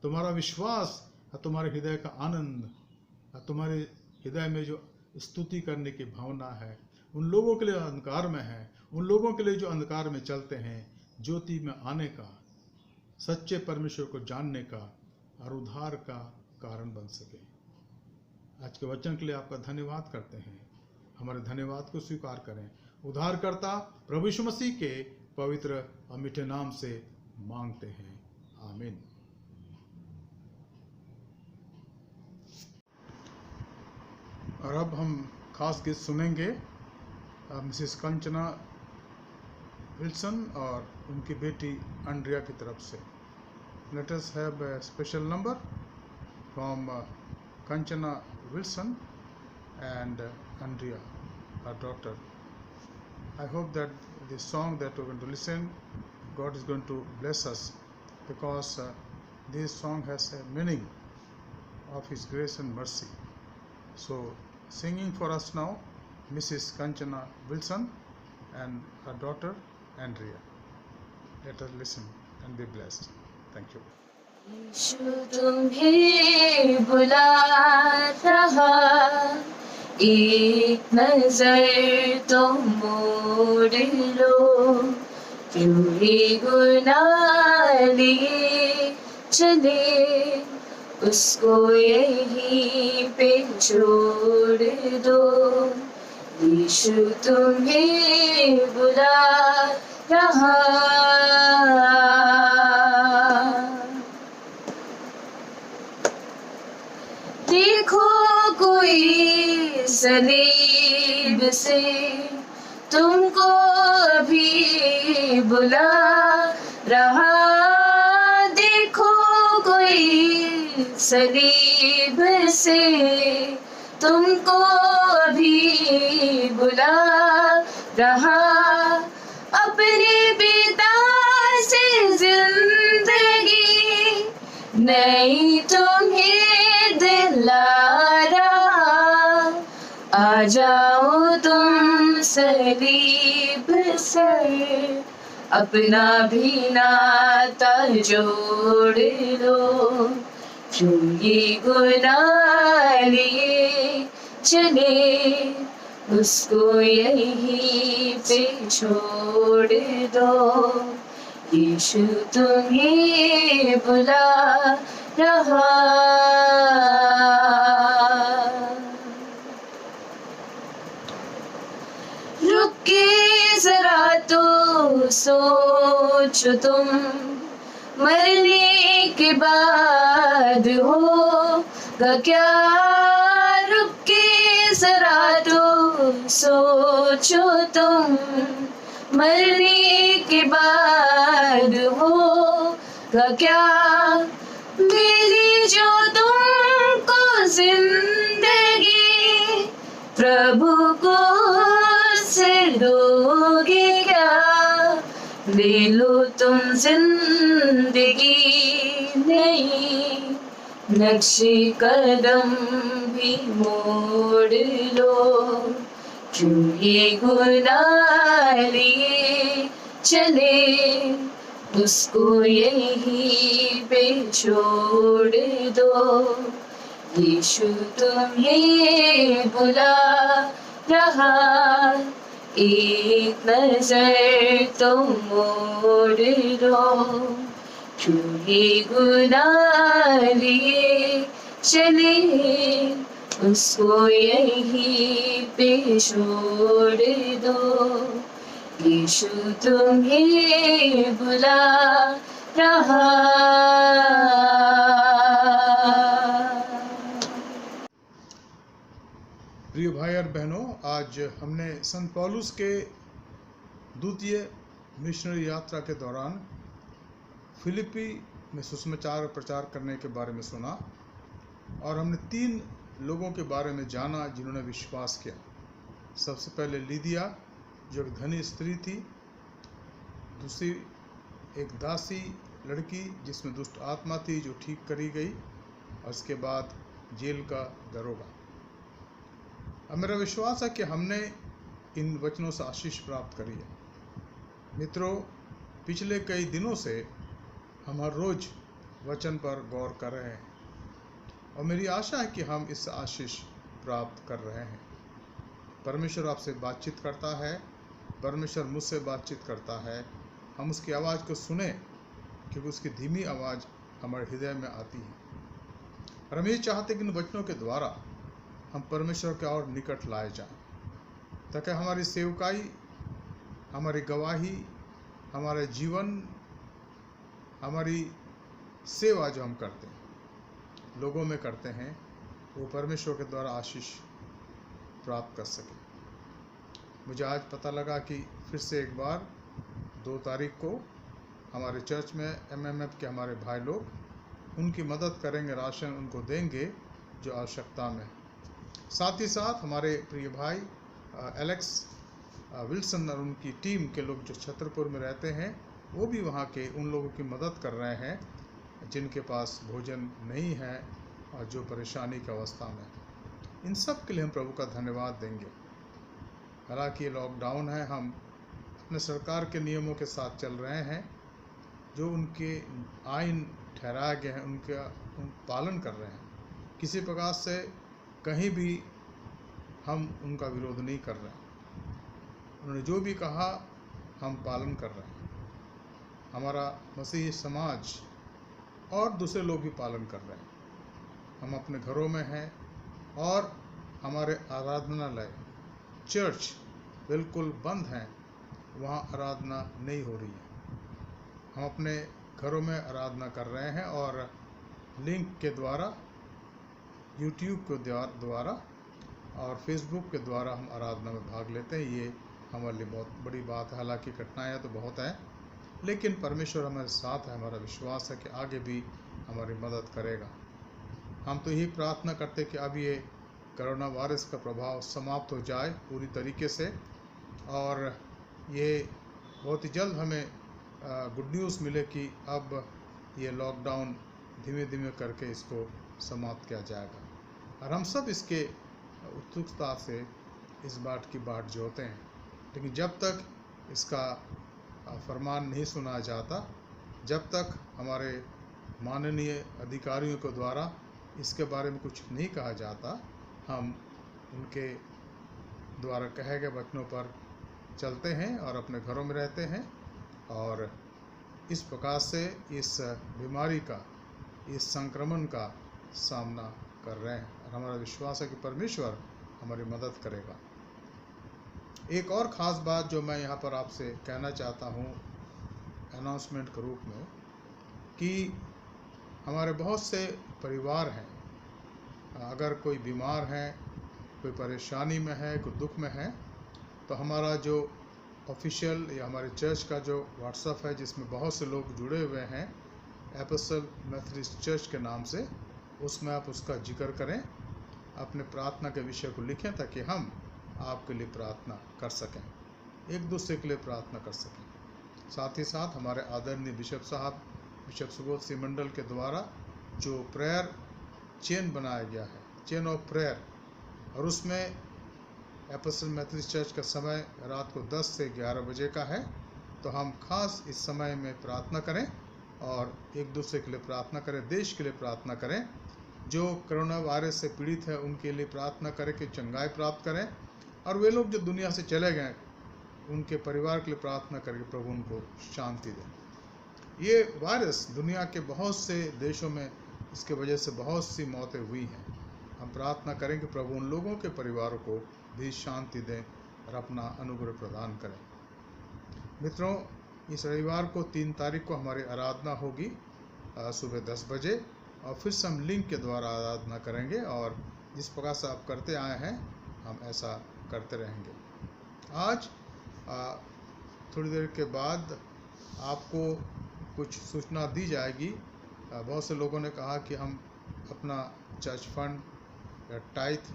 Speaker 1: तुम्हारा विश्वास और तुम्हारे हृदय का आनंद और तुम्हारे हृदय में जो स्तुति करने की भावना है, उन लोगों के लिए अंधकार में है, उन लोगों के लिए जो अंधकार में चलते हैं, ज्योति में आने का, सच्चे परमेश्वर को जानने का और उद्धार का कारण बन सके। आज के वचन के लिए आपका धन्यवाद करते हैं। हमारे धन्यवाद को स्वीकार करें। उद्धारकर्ता प्रभु यीशु मसीह के पवित्र और मीठे नाम से मांगते हैं, आमीन। और अब हम खास गीत सुनेंगे मिसेस कंचना विल्सन और उनकी बेटी एंड्रिया की तरफ से। Let us have a special number from Kanchana Wilson and Andrea, her daughter. I hope that the song that we're going to listen, God is going to bless us, because this song has a meaning of His grace and mercy. So, singing for us now, Mrs. Kanchana Wilson and her daughter Andrea. Let us listen and be blessed. Thank you.
Speaker 2: यीशु तुम्हें बुला रहा, एक नजर तो मोड़ लो, क्यों ये गुनाह लिए चले, उसको यहीं पे छोड़ दो। यीशु तुम्हें बुला रहा। देखो कोई सलीब से तुमको अभी बुला रहा, देखो कोई सलीब से तुमको अभी बुला रहा, अपने पिता से जिंदगी नहीं तुम्हें दिला रहा, आ जाओ तुम सलीब से अपना भी नाता जोड़ लो, क्यों ये गुनाह लिए चले, उसको यहीं पे छोड़ दो। यीशु तुम्हें बुला रहा। रुक के जरा तो सोचो तुम, मरने के बाद होगा क्या, रुक के जरा तो सोचो तुम, मरने के बाद होगा क्या, मिली जो तुमको जिंदगी प्रभु को से दोगे क्या, ले लो तुम जिंदगी नहीं, नक्शे कदम भी मोड़ लो, क्यों ये गुनाह लिए चले, उसको यहीं पे छोड़ दो। यीशु तुम्हें बुला रहा, एक नजर तो मोड़ लो, क्यों ये गुनाह लिए चले, उसको यहीं पे छोड़ दो। यीशु तुम्हें बुला रहा।
Speaker 1: प्रिय भाई और बहनों, आज हमने संत पौलुस के द्वितीय मिशनरी यात्रा के दौरान फिलिपी में सुसमाचार प्रचार करने के बारे में सुना और हमने 3 लोगों के बारे में जाना जिन्होंने विश्वास किया। सबसे पहले लीदिया जो एक धनी स्त्री थी, दूसरी एक दासी लड़की जिसमें दुष्ट आत्मा थी जो ठीक करी गई, और उसके बाद जेल का दरोगा। अब मेरा विश्वास है कि हमने इन वचनों से आशीष प्राप्त करी है। मित्रों, पिछले कई दिनों से हम हर रोज वचन पर गौर कर रहे हैं और मेरी आशा है कि हम इस आशीष प्राप्त कर रहे हैं। परमेश्वर आपसे बातचीत करता है, परमेश्वर मुझसे बातचीत करता है। हम उसकी आवाज़ को सुने क्योंकि उसकी धीमी आवाज़ हमारे हृदय में आती है और हम ये चाहते हैं कि इन वचनों के द्वारा हम परमेश्वर के और निकट लाए जाएं, ताकि हमारी सेवकाई, हमारी गवाही, हमारे जीवन, हमारी सेवा जो हम करते हैं, लोगों में करते हैं, वो परमेश्वर के द्वारा आशीष प्राप्त कर सके। मुझे आज पता लगा कि फिर से एक बार 2 तारीख को हमारे चर्च में MMF के हमारे भाई लोग उनकी मदद करेंगे, राशन उनको देंगे जो आवश्यकता में। साथ ही साथ हमारे प्रिय भाई एलेक्स विल्सन और उनकी टीम के लोग जो छतरपुर में रहते हैं, वो भी वहाँ के उन लोगों की मदद कर रहे हैं जिनके पास भोजन नहीं है और जो परेशानी की अवस्था में। इन सब के लिए हम प्रभु का धन्यवाद देंगे। हालांकि ये लॉकडाउन है, हम अपने सरकार के नियमों के साथ चल रहे हैं, जो उनके आइन ठहराए गए हैं उनका पालन कर रहे हैं। किसी प्रकार से कहीं भी हम उनका विरोध नहीं कर रहे हैं। उन्होंने जो भी कहा हम पालन कर रहे हैं। हमारा मसीही समाज और दूसरे लोग भी पालन कर रहे हैं। हम अपने घरों में हैं और हमारे आराधनालय चर्च बिल्कुल बंद हैं, वहाँ आराधना नहीं हो रही है। हम अपने घरों में आराधना कर रहे हैं और लिंक के द्वारा, यूट्यूब के द्वारा और फेसबुक के द्वारा हम आराधना में भाग लेते हैं। ये हमारे लिए बहुत बड़ी बात है। हालांकि कठिनाइयाँ तो बहुत हैं, लेकिन परमेश्वर हमारे साथ है। हमारा विश्वास है कि आगे भी हमारी मदद करेगा। हम तो यही प्रार्थना करते कि अब ये कोरोना वायरस का प्रभाव समाप्त हो जाए पूरी तरीके से और ये बहुत ही जल्द हमें गुड न्यूज़ मिले कि अब ये लॉकडाउन धीमे धीमे करके इसको समाप्त किया जाएगा। और हम सब इसके उत्सुकता से इस बात की बाट जोहते हैं, लेकिन जब तक इसका फरमान नहीं सुना जाता, जब तक हमारे माननीय अधिकारियों के द्वारा इसके बारे में कुछ नहीं कहा जाता, हम उनके द्वारा कहे गए वचनों पर चलते हैं और अपने घरों में रहते हैं और इस प्रकार से इस बीमारी का, इस संक्रमण का सामना कर रहे हैं। और हमारा विश्वास है कि परमेश्वर हमारी मदद करेगा। एक और ख़ास बात जो मैं यहाँ पर आपसे कहना चाहता हूँ अनाउंसमेंट के रूप में, कि हमारे बहुत से परिवार हैं, अगर कोई बीमार है, कोई परेशानी में है, कोई दुख में है, तो हमारा जो ऑफिशियल या हमारे चर्च का जो व्हाट्सएप है जिसमें बहुत से लोग जुड़े हुए हैं, एपोस्टल मेथोडिस्ट चर्च के नाम से, उसमें आप उसका जिक्र करें, अपने प्रार्थना के विषय को लिखें ताकि हम आपके लिए प्रार्थना कर सकें, एक दूसरे के लिए प्रार्थना कर सकें। साथ ही साथ हमारे आदरणीय बिशप साहब, बिशप सुबोध सिंह मंडल के द्वारा जो प्रेयर चेन बनाया गया है, चेन ऑफ प्रेयर, और उसमें एपोस्टल मेथोडिस्ट चर्च का समय रात को 10 से 11 बजे का है। तो हम खास इस समय में प्रार्थना करें और एक दूसरे के लिए प्रार्थना करें, देश के लिए प्रार्थना करें, जो कोरोना वायरस से पीड़ित है उनके लिए प्रार्थना करें कि चंगाई प्राप्त करें, और वे लोग जो दुनिया से चले गए उनके परिवार के लिए प्रार्थना करें कि प्रभु उनको शांति दें। ये वायरस दुनिया के बहुत से देशों में इसके वजह से बहुत सी मौतें हुई हैं। हम प्रार्थना करें कि प्रभु उन लोगों के परिवारों को भी शांति दें और अपना अनुग्रह प्रदान करें। मित्रों, इस रविवार को 3 तारीख को हमारी आराधना होगी सुबह 10 बजे, और फिर से हम लिंक के द्वारा आराधना करेंगे और जिस प्रकार से आप करते आए हैं हम ऐसा करते रहेंगे। आज थोड़ी देर के बाद आपको कुछ सूचना दी जाएगी। बहुत से लोगों ने कहा कि हम अपना चर्च फंड या टाइथ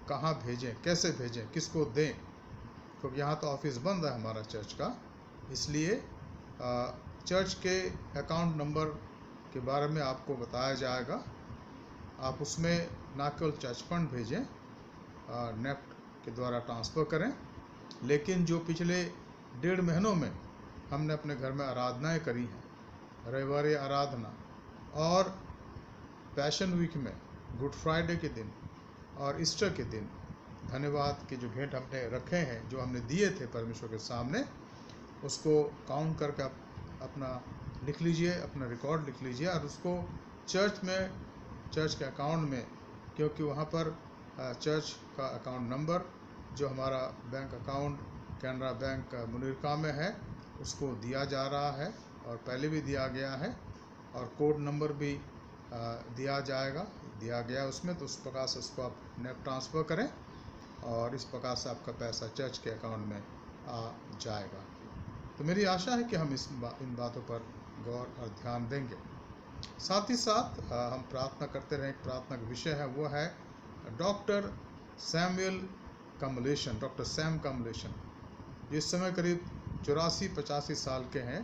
Speaker 1: कहाँ भेजें, कैसे भेजें, किसको दें, क्योंकि यहाँ तो ऑफिस बंद है हमारा चर्च का। इसलिए चर्च के अकाउंट नंबर के बारे में आपको बताया जाएगा। आप उसमें ना केवल चर्च फंड भेजें, नेफ्ट के द्वारा ट्रांसफ़र करें, लेकिन जो पिछले 1.5 महीनों में हमने अपने घर में आराधनाएं करी हैं, रविवार आराधना और पैशन वीक में गुड फ्राइडे के दिन और ईस्टर के दिन धन्यवाद के जो भेंट हमने रखे हैं, जो हमने दिए थे परमेश्वर के सामने, उसको काउंट करके आप अपना लिख लीजिए, अपना रिकॉर्ड लिख लीजिए और उसको चर्च में, चर्च के अकाउंट में, क्योंकि वहाँ पर चर्च का अकाउंट नंबर जो हमारा bank account Canara bank Munirka में है उसको दिया जा रहा है और पहले भी दिया गया है, और कोड नंबर भी दिया गया उसमें। तो उस प्रकार से उसको आप नेट ट्रांसफ़र करें और इस प्रकार से आपका पैसा चर्च के अकाउंट में आ जाएगा। तो मेरी आशा है कि हम इन बातों पर गौर और ध्यान देंगे। साथ ही साथ हम प्रार्थना करते रहें। एक प्रार्थना का विषय है, वो है डॉक्टर सैमुअल कमलेशन, डॉक्टर सैम कमलेशन। इस समय करीब 84-85 साल के हैं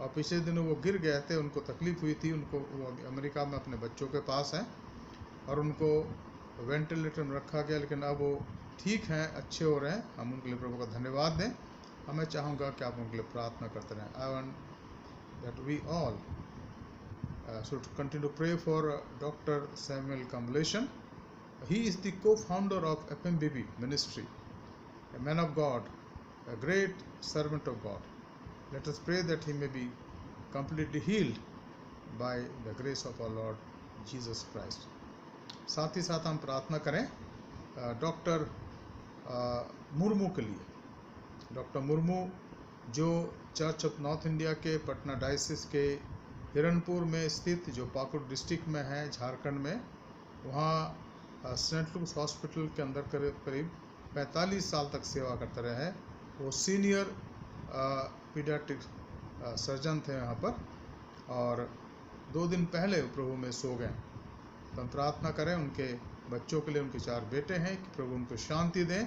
Speaker 1: और पिछले दिनों वो गिर गए थे, उनको तकलीफ़ हुई थी। उनको वो अमेरिका में अपने बच्चों के पास हैं और उनको वेंटिलेटर में रखा गया, लेकिन अब वो ठीक हैं, अच्छे हो रहे हैं। हम उनके लिए प्रभु का धन्यवाद दें। मैं चाहूँगा कि आप उनके लिए प्रार्थना करते रहें। I want that we all should continue to pray for Dr. Samuel Kamleshan. He is the co-founder of FMBB Ministry, a man of God, a great servant of God. Let us pray that he may be completely healed by the grace of our Lord Jesus Christ. साथ ही साथ हम प्रार्थना करें doctor Murmu के लिए। Doctor Murmu जो church of north India के Patna diocese के हिरनपुर में स्थित, जो पाकुड़ डिस्ट्रिक्ट में है झारखंड में, वहाँ सेंट लुक्स हॉस्पिटल के अंदर करीब 45 साल तक सेवा करते रहे हैं। वो सीनियर पीडियाट्रिक सर्जन थे यहाँ पर और 2 दिन पहले प्रभु में सो गए। तो हम प्रार्थना करें उनके बच्चों के लिए, उनके 4 बेटे हैं, कि प्रभु उनको शांति दें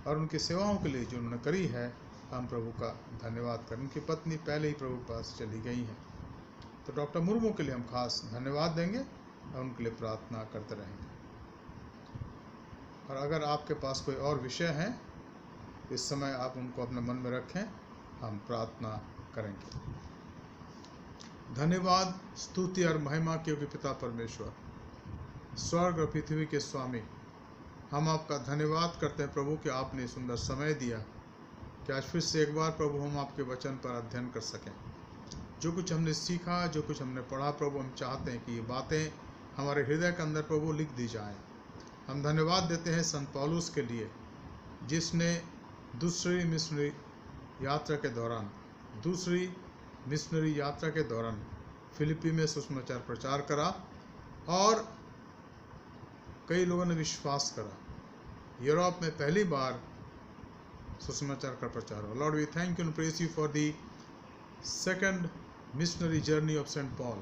Speaker 1: और उनकी सेवाओं के लिए जो उन्होंने करी है हम प्रभु का धन्यवाद करें। उनकी पत्नी पहले ही प्रभु के पास चली गई हैं। तो डॉक्टर मुर्मू के लिए हम खास धन्यवाद देंगे और उनके लिए प्रार्थना करते रहेंगे। और अगर आपके पास कोई और विषय है इस समय आप उनको अपने मन में रखें, हम प्रार्थना करेंगे। धन्यवाद, स्तुति और महिमा के योग्य पिता परमेश्वर, स्वर्ग और पृथ्वी के स्वामी, हम आपका धन्यवाद करते हैं प्रभु कि आपने सुंदर समय दिया कि आज फिर से एक बार प्रभु हम आपके वचन पर अध्ययन कर सकें। जो कुछ हमने सीखा, जो कुछ हमने पढ़ा प्रभु, हम चाहते हैं कि ये बातें हमारे हृदय के अंदर प्रभु लिख दी जाएं। हम धन्यवाद देते हैं संत पौलुस के लिए, जिसने दूसरी मिशनरी यात्रा के दौरान फिलिपी में सुसमाचार प्रचार करा और कई लोगों ने विश्वास करा। यूरोप में पहली बार सुसमाचार का प्रचार हुआ। Lord we thank you and praise you for the second missionary journey of St. Paul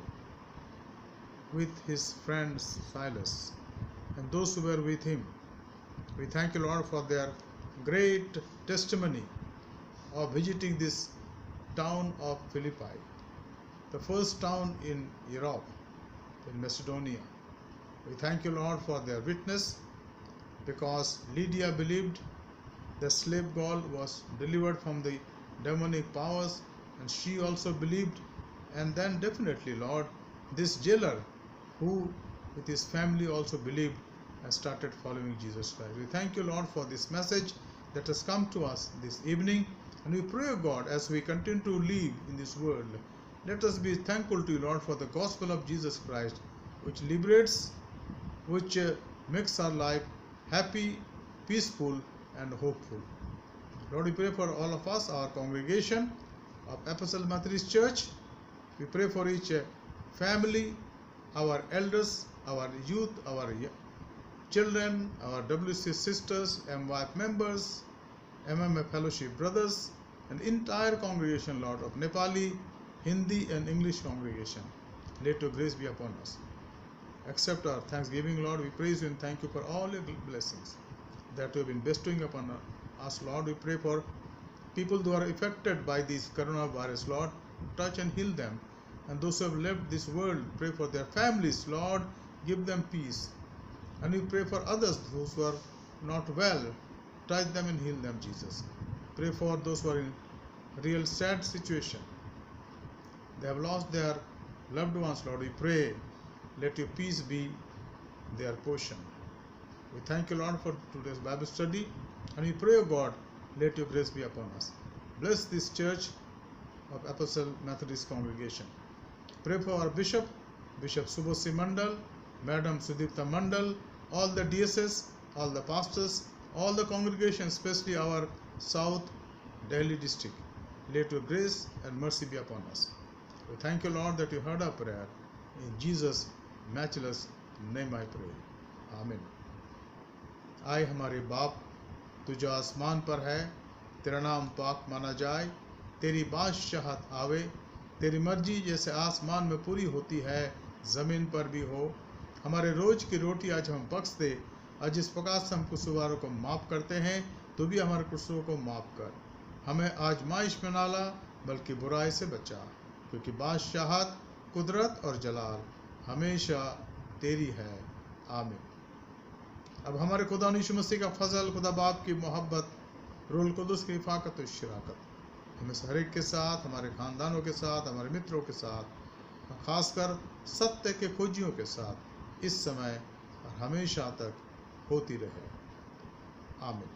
Speaker 1: with his friend Silas and those who were with him. We thank you, Lord, for their great testimony of visiting this town of Philippi, the first town in Europe, in Macedonia. We thank you, Lord, for their witness, because Lydia believed the slave girl was delivered from the demonic powers, and she also believed. And then definitely, Lord, this jailer who with his family also believed and started following Jesus Christ. We thank you, Lord, for this message that has come to us this evening, and we pray, God, as we continue to live in this world, let us be thankful to you, Lord, for the gospel of Jesus Christ, which liberates, which makes our life happy, peaceful and hopeful. Lord, we pray for all of us, our congregation of Apostle Methodist Church. We pray for each family, our elders, our youth, our children, our WC sisters, MYF members, MMA fellowship brothers, and entire congregation, Lord, of Nepali, Hindi and English congregation. Let your grace be upon us. Accept our thanksgiving, Lord. We praise you and thank you for all your blessings that you have been bestowing upon us, Lord. We pray for people who are affected by this coronavirus, Lord. Touch and heal them. And those who have left this world, pray for their families, Lord. Give them peace. And we pray for others, those who are not well. Touch them and heal them, Jesus. Pray for those who are in real sad situation. They have lost their loved ones, Lord. We pray, let your peace be their portion. We thank you, Lord, for today's Bible study. And we pray, O God, let your grace be upon us. Bless this church of Apostle Methodist congregation. Pray for our Bishop Subhasi Mandal, Madam Sudipta Mandal, all the DSS, all the pastors, all the congregations, especially our South Delhi district. Let your grace and mercy be upon us. We thank you, Lord, that you heard our prayer. In Jesus' matchless name I pray. Amen. आए हमारे बाप, तू जो आसमान पर है, तेरा नाम पाक माना जाए, तेरी बादशाहत आवे, तेरी मर्जी जैसे आसमान में पूरी होती है, ज़मीन पर भी हो। हमारे रोज की रोटी आज हम बख्श दे, आज जिस प्रकार से हम कसूरवारों को माफ़ करते हैं, तू भी हमारे कसूरों को माफ़ कर। हमें आजमाइश में ना ला, बल्कि बुराई से बचा, क्योंकि बादशाहत, कुदरत और जलाल हमेशा तेरी है। आमीन। अब हमारे खुदा यीशु मसीह का फजल, खुदा बाप की मोहब्बत, रूहुल कुद्दुस की इफ़ाक़त और शराकत हमें हर एक के साथ, हमारे ख़ानदानों के साथ, हमारे मित्रों के साथ, ख़ासकर सत्य के खोजियों के साथ इस समय और हमेशा तक होती रहे। आमीन।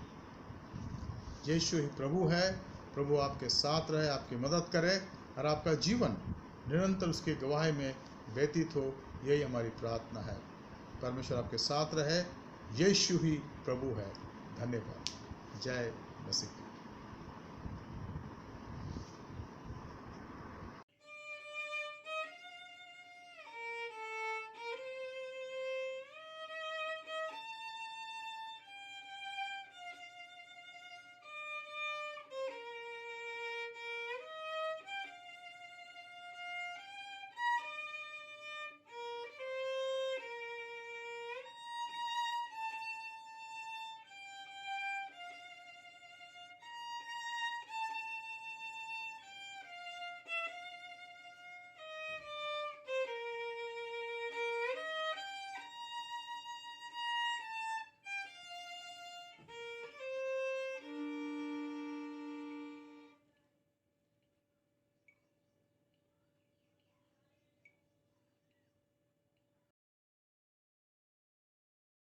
Speaker 1: यीशु ही प्रभु है। प्रभु आपके साथ रहे, आपकी मदद करे और आपका जीवन निरंतर उसकी गवाही में व्यतीत हो, यही हमारी प्रार्थना है। परमेश्वर आपके साथ रहे। यीशु ही प्रभु है। धन्यवाद। जय मसीह।